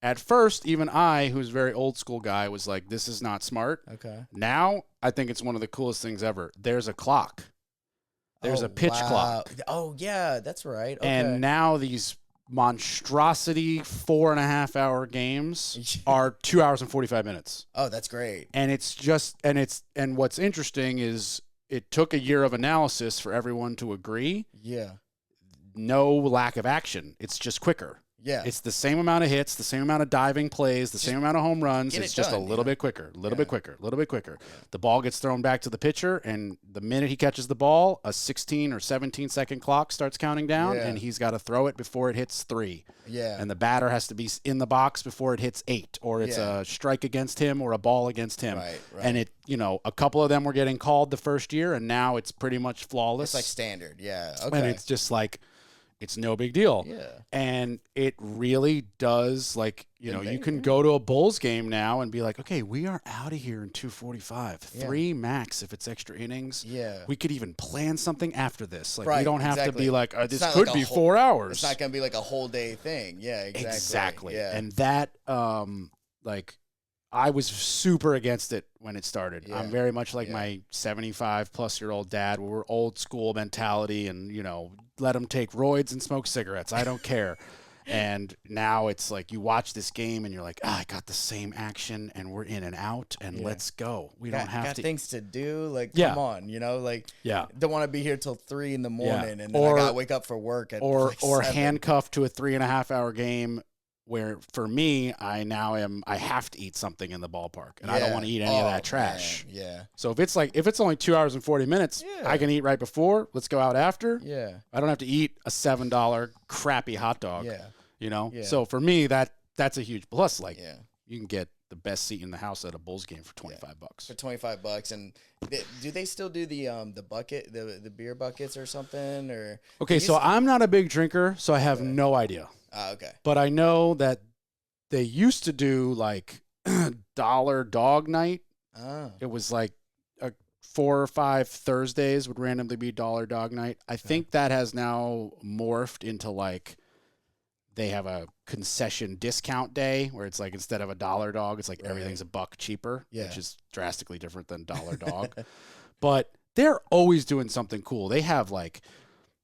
at first, even I, who's a very old school guy, was like, this is not smart. Okay. Now, I think it's one of the coolest things ever. There's a clock. There's a pitch clock. Oh, yeah, that's right. Okay. And now these monstrosity 4.5 hour games are 2 hours and 45 minutes. Oh, that's great. And and what's interesting is it took a year of analysis for everyone to agree. Yeah. No lack of action. It's just quicker. Yeah. It's the same amount of hits, the same amount of diving plays, the same amount of home runs. It's just a little bit quicker, a little bit quicker. The ball gets thrown back to the pitcher, and the minute he catches the ball, a 16 or 17 second clock starts counting down, and he's got to throw it before it hits 3. Yeah. And the batter has to be in the box before it hits 8, or it's a strike against him or a ball against him. Right. And a couple of them were getting called the first year, and now it's pretty much flawless. It's like standard. Yeah. Okay. And it's just like, it's no big deal. Yeah. And it really does, like, you can go to a Bulls game now and be like, okay, we are out of here in 2:45. 3 max if it's extra innings. Yeah. We could even plan something after this. Like, right, we don't have to be like, this could could be 4 hours. It's not going to be like a whole day thing. Yeah, exactly. Exactly. Yeah. And that, I was super against it when it started. Yeah. I'm very much like my 75-plus-year-old dad. We're old school mentality and, let them take roids and smoke cigarettes. I don't care. And now it's like you watch this game and you're like, I got the same action and we're in and out and let's go. We don't have got to. things to do. Like, come on, don't want to be here till 3 in the morning and then I got to wake up for work at or 7. handcuffed to a 3.5 hour game. Where for me, I have to eat something in the ballpark, and I don't want to eat any of that trash. Man. Yeah. So if it's only 2 hours and 40 minutes, I can eat right before. Let's go out after. Yeah. I don't have to eat a $7 crappy hot dog. Yeah. Yeah. So for me, that's a huge plus. Like, you can get the best seat in the house at a Bulls game for $25. For $25, and do they still do the bucket, the beer buckets or something? Or okay, so I'm not a big drinker, so I have no idea. Okay. But I know that they used to do like dollar dog night. It was like 4 or 5 Thursdays would randomly be dollar dog night. I think that has now morphed into like they have a concession discount day where it's like instead of a dollar dog, it's like everything's $1 cheaper, which is drastically different than dollar dog. But they're always doing something cool. They have like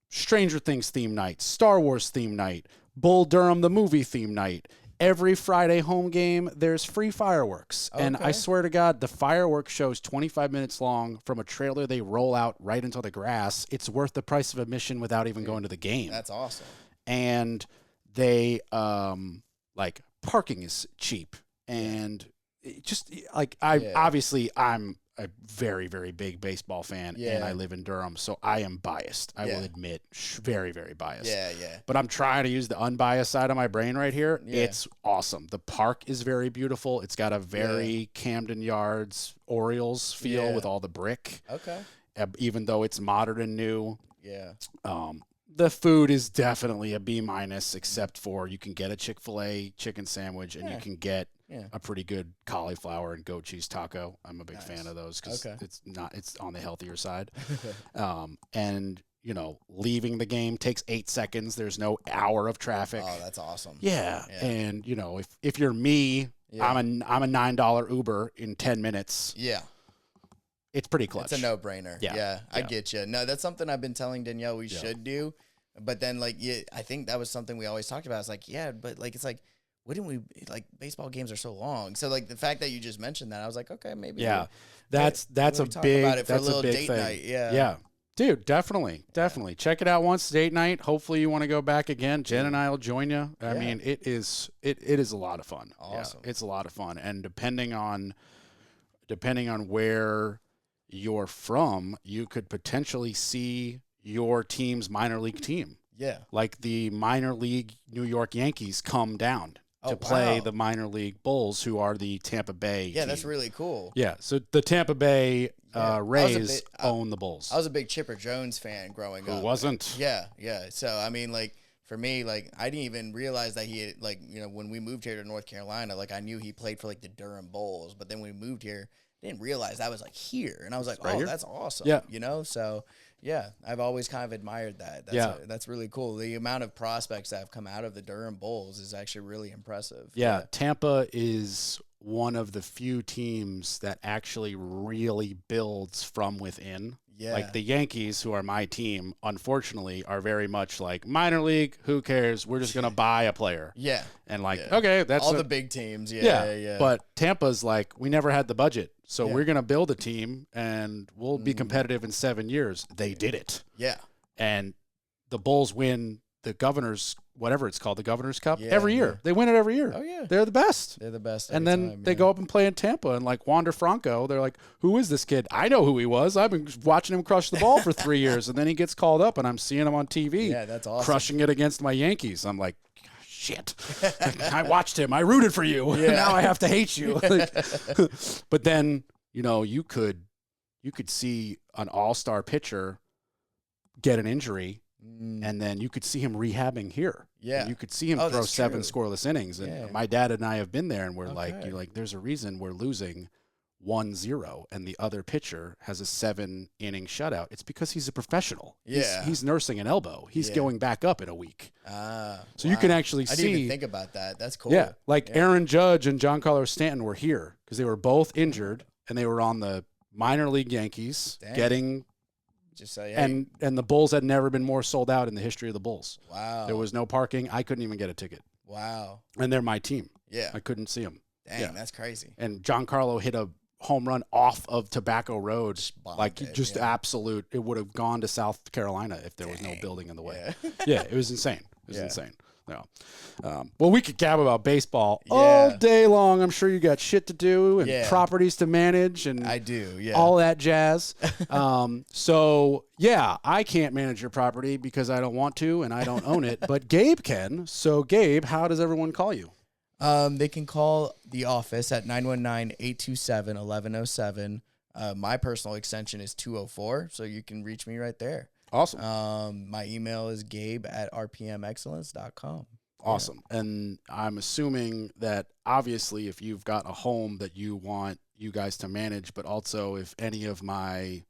Stranger Things theme night, Star Wars theme night, Bull Durham the movie theme night. Every Friday home game, there's free fireworks. Okay. And I swear to God, the fireworks show's 25 minutes long from a trailer they roll out right into the grass. It's worth the price of admission without even going to the game. That's awesome. And they, parking is cheap. And it just, obviously, I'm a very, very big baseball fan, and I live in Durham, so I am biased. I will admit, very, very biased. Yeah. But I'm trying to use the unbiased side of my brain right here. Yeah. It's awesome. The park is very beautiful. It's got a very Camden Yards Orioles feel with all the brick. Okay. Even though it's modern and new. Yeah. The food is definitely a B-, except for you can get a Chick-fil-A chicken sandwich, and you can get a pretty good cauliflower and goat cheese taco. I'm a big fan of those because it's on the healthier side. And leaving the game takes 8 seconds. There's no hour of traffic. Oh, that's awesome. Yeah. And if you're me, I'm a $9 Uber in 10 minutes. Yeah. it's pretty clutch. It's a no-brainer. Yeah, I get you. No, that's something I've been telling Danielle we should do. But then, like, I think that was something we always talked about. It's like, but, like, it's like, wouldn't we, like, baseball games are so long. So, like, the fact that you just mentioned that, I was like, okay, maybe. Yeah, that's a big, about it for that's a little big date thing. night. Yeah. Yeah. Dude, definitely. Check it out once, date night. Hopefully you want to go back again. Jen and I will join you. I mean, it is a lot of fun. Awesome. Yeah, it's a lot of fun. And depending on where you're from, you could potentially see your team's minor league team. Yeah. Like the minor league New York Yankees come down to play the minor league Bulls, who are the Tampa Bay team. That's really cool. Yeah, so the Tampa Bay Rays own the Bulls. I was a big Chipper Jones fan growing up. Who wasn't? Yeah. So, I mean, like, for me, like, I didn't even realize that he had, like, you know, when we moved here to North Carolina, like, I knew he played for, like, the Durham Bulls. But then when we moved here, I didn't realize that was, like, here. And I was like, that's awesome. Yeah. You know? So, yeah, I've always kind of admired that. That's really cool. The amount of prospects that have come out of the Durham Bulls is actually really impressive. Yeah, Tampa is one of the few teams that actually really builds from within. Yeah. Like the Yankees, who are my team, unfortunately, are very much like minor league. Who cares? We're just going to buy a player. Yeah. And okay, that's all the big teams. Yeah. But Tampa's like, we never had the budget. So we're going to build a team and we'll be competitive in 7 years. They did it. Yeah. And the Bulls win the Governor's, whatever it's called, the Governor's Cup every year. Yeah. They win it every year. Oh, yeah. They're the best. They're the best. And then they go up and play in Tampa. And like Wander Franco, they're like, who is this kid? I know who he was. I've been watching him crush the ball for 3 years. And then he gets called up and I'm seeing him on TV. Yeah, that's awesome. Crushing it against my Yankees. I'm like, shit. I watched him. I rooted for you. Yeah. Now I have to hate you. But then, you know, you could see an all-star pitcher get an injury, and then you could see him rehabbing here. Yeah. And you could see him throw 7 scoreless innings. And my dad and I have been there, and we're like, there's a reason we're losing 1-0, and the other pitcher has a 7-inning shutout. It's because he's a professional. Yeah. He's nursing an elbow. He's going back up in a week. So you can actually see. I didn't even think about that. That's cool. Yeah. Like Aaron Judge and Giancarlo Stanton were here because they were both injured, and they were on the minor league Yankees getting just say, hey. And the Bulls had never been more sold out in the history of the Bulls. Wow. There was no parking. I couldn't even get a ticket. Wow. And they're my team. Yeah. I couldn't see them. Dang, that's crazy. And Giancarlo hit a home run off of Tobacco Road. Absolute. It would have gone to South Carolina if there was no building in the way. Yeah, it was insane. It was insane. No. Well, we could gab about baseball all day long. I'm sure you got shit to do and properties to manage, and I do, all that jazz. So I can't manage your property because I don't want to and I don't own it, but Gabe can. So Gabe, how does everyone call you? They can call the office at 919-827-1107. My personal extension is 204, so you can reach me right there. Awesome. My email is gabe@rpmexcellence.com. Awesome. Yeah. And I'm assuming that obviously if you've got a home that you want you guys to manage, but also if any of my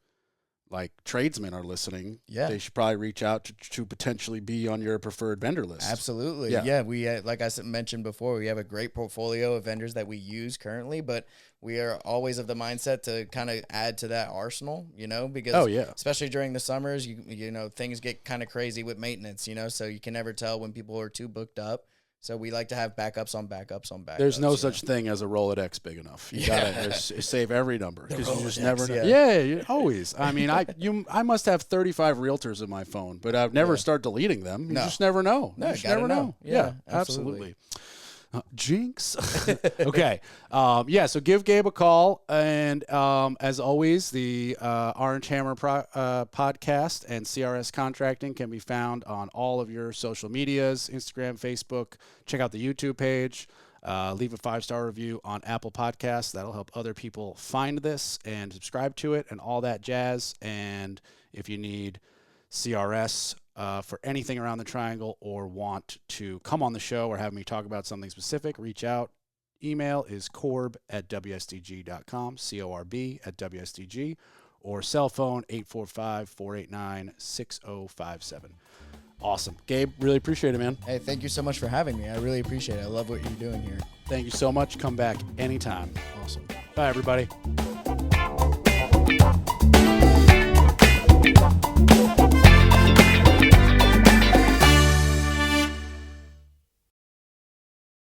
tradesmen are listening, they should probably reach out to potentially be on your preferred vendor list. Absolutely. Yeah. We, like I mentioned before, we have a great portfolio of vendors that we use currently, but we are always of the mindset to kind of add to that arsenal, because especially during the summers, you know, things get kind of crazy with maintenance, so you can never tell when people are too booked up. So we like to have backups on backups on backups. There's no such thing as a Rolodex big enough. You gotta save every number because you just never know. Always. I mean, I must have 35 realtors in my phone, but I've never started deleting them. You just never know. No, you just never know. Yeah, absolutely. Jinx. Okay. So give Gabe a call. And as always, the Orange Hammer podcast and CRS Contracting can be found on all of your social medias, Instagram, Facebook. Check out the YouTube page. Leave a 5-star review on Apple Podcasts. That'll help other people find this and subscribe to it and all that jazz. And if you need CRS for anything around the triangle or want to come on the show or have me talk about something specific, reach out. Email is corb@wsdg.com, corb@wsdg, or cell phone 845-489-6057. Awesome. Gabe, really appreciate it, man. Hey, thank you so much for having me. I really appreciate it. I love what you're doing here. Thank you so much. Come back anytime. Awesome. Bye, everybody.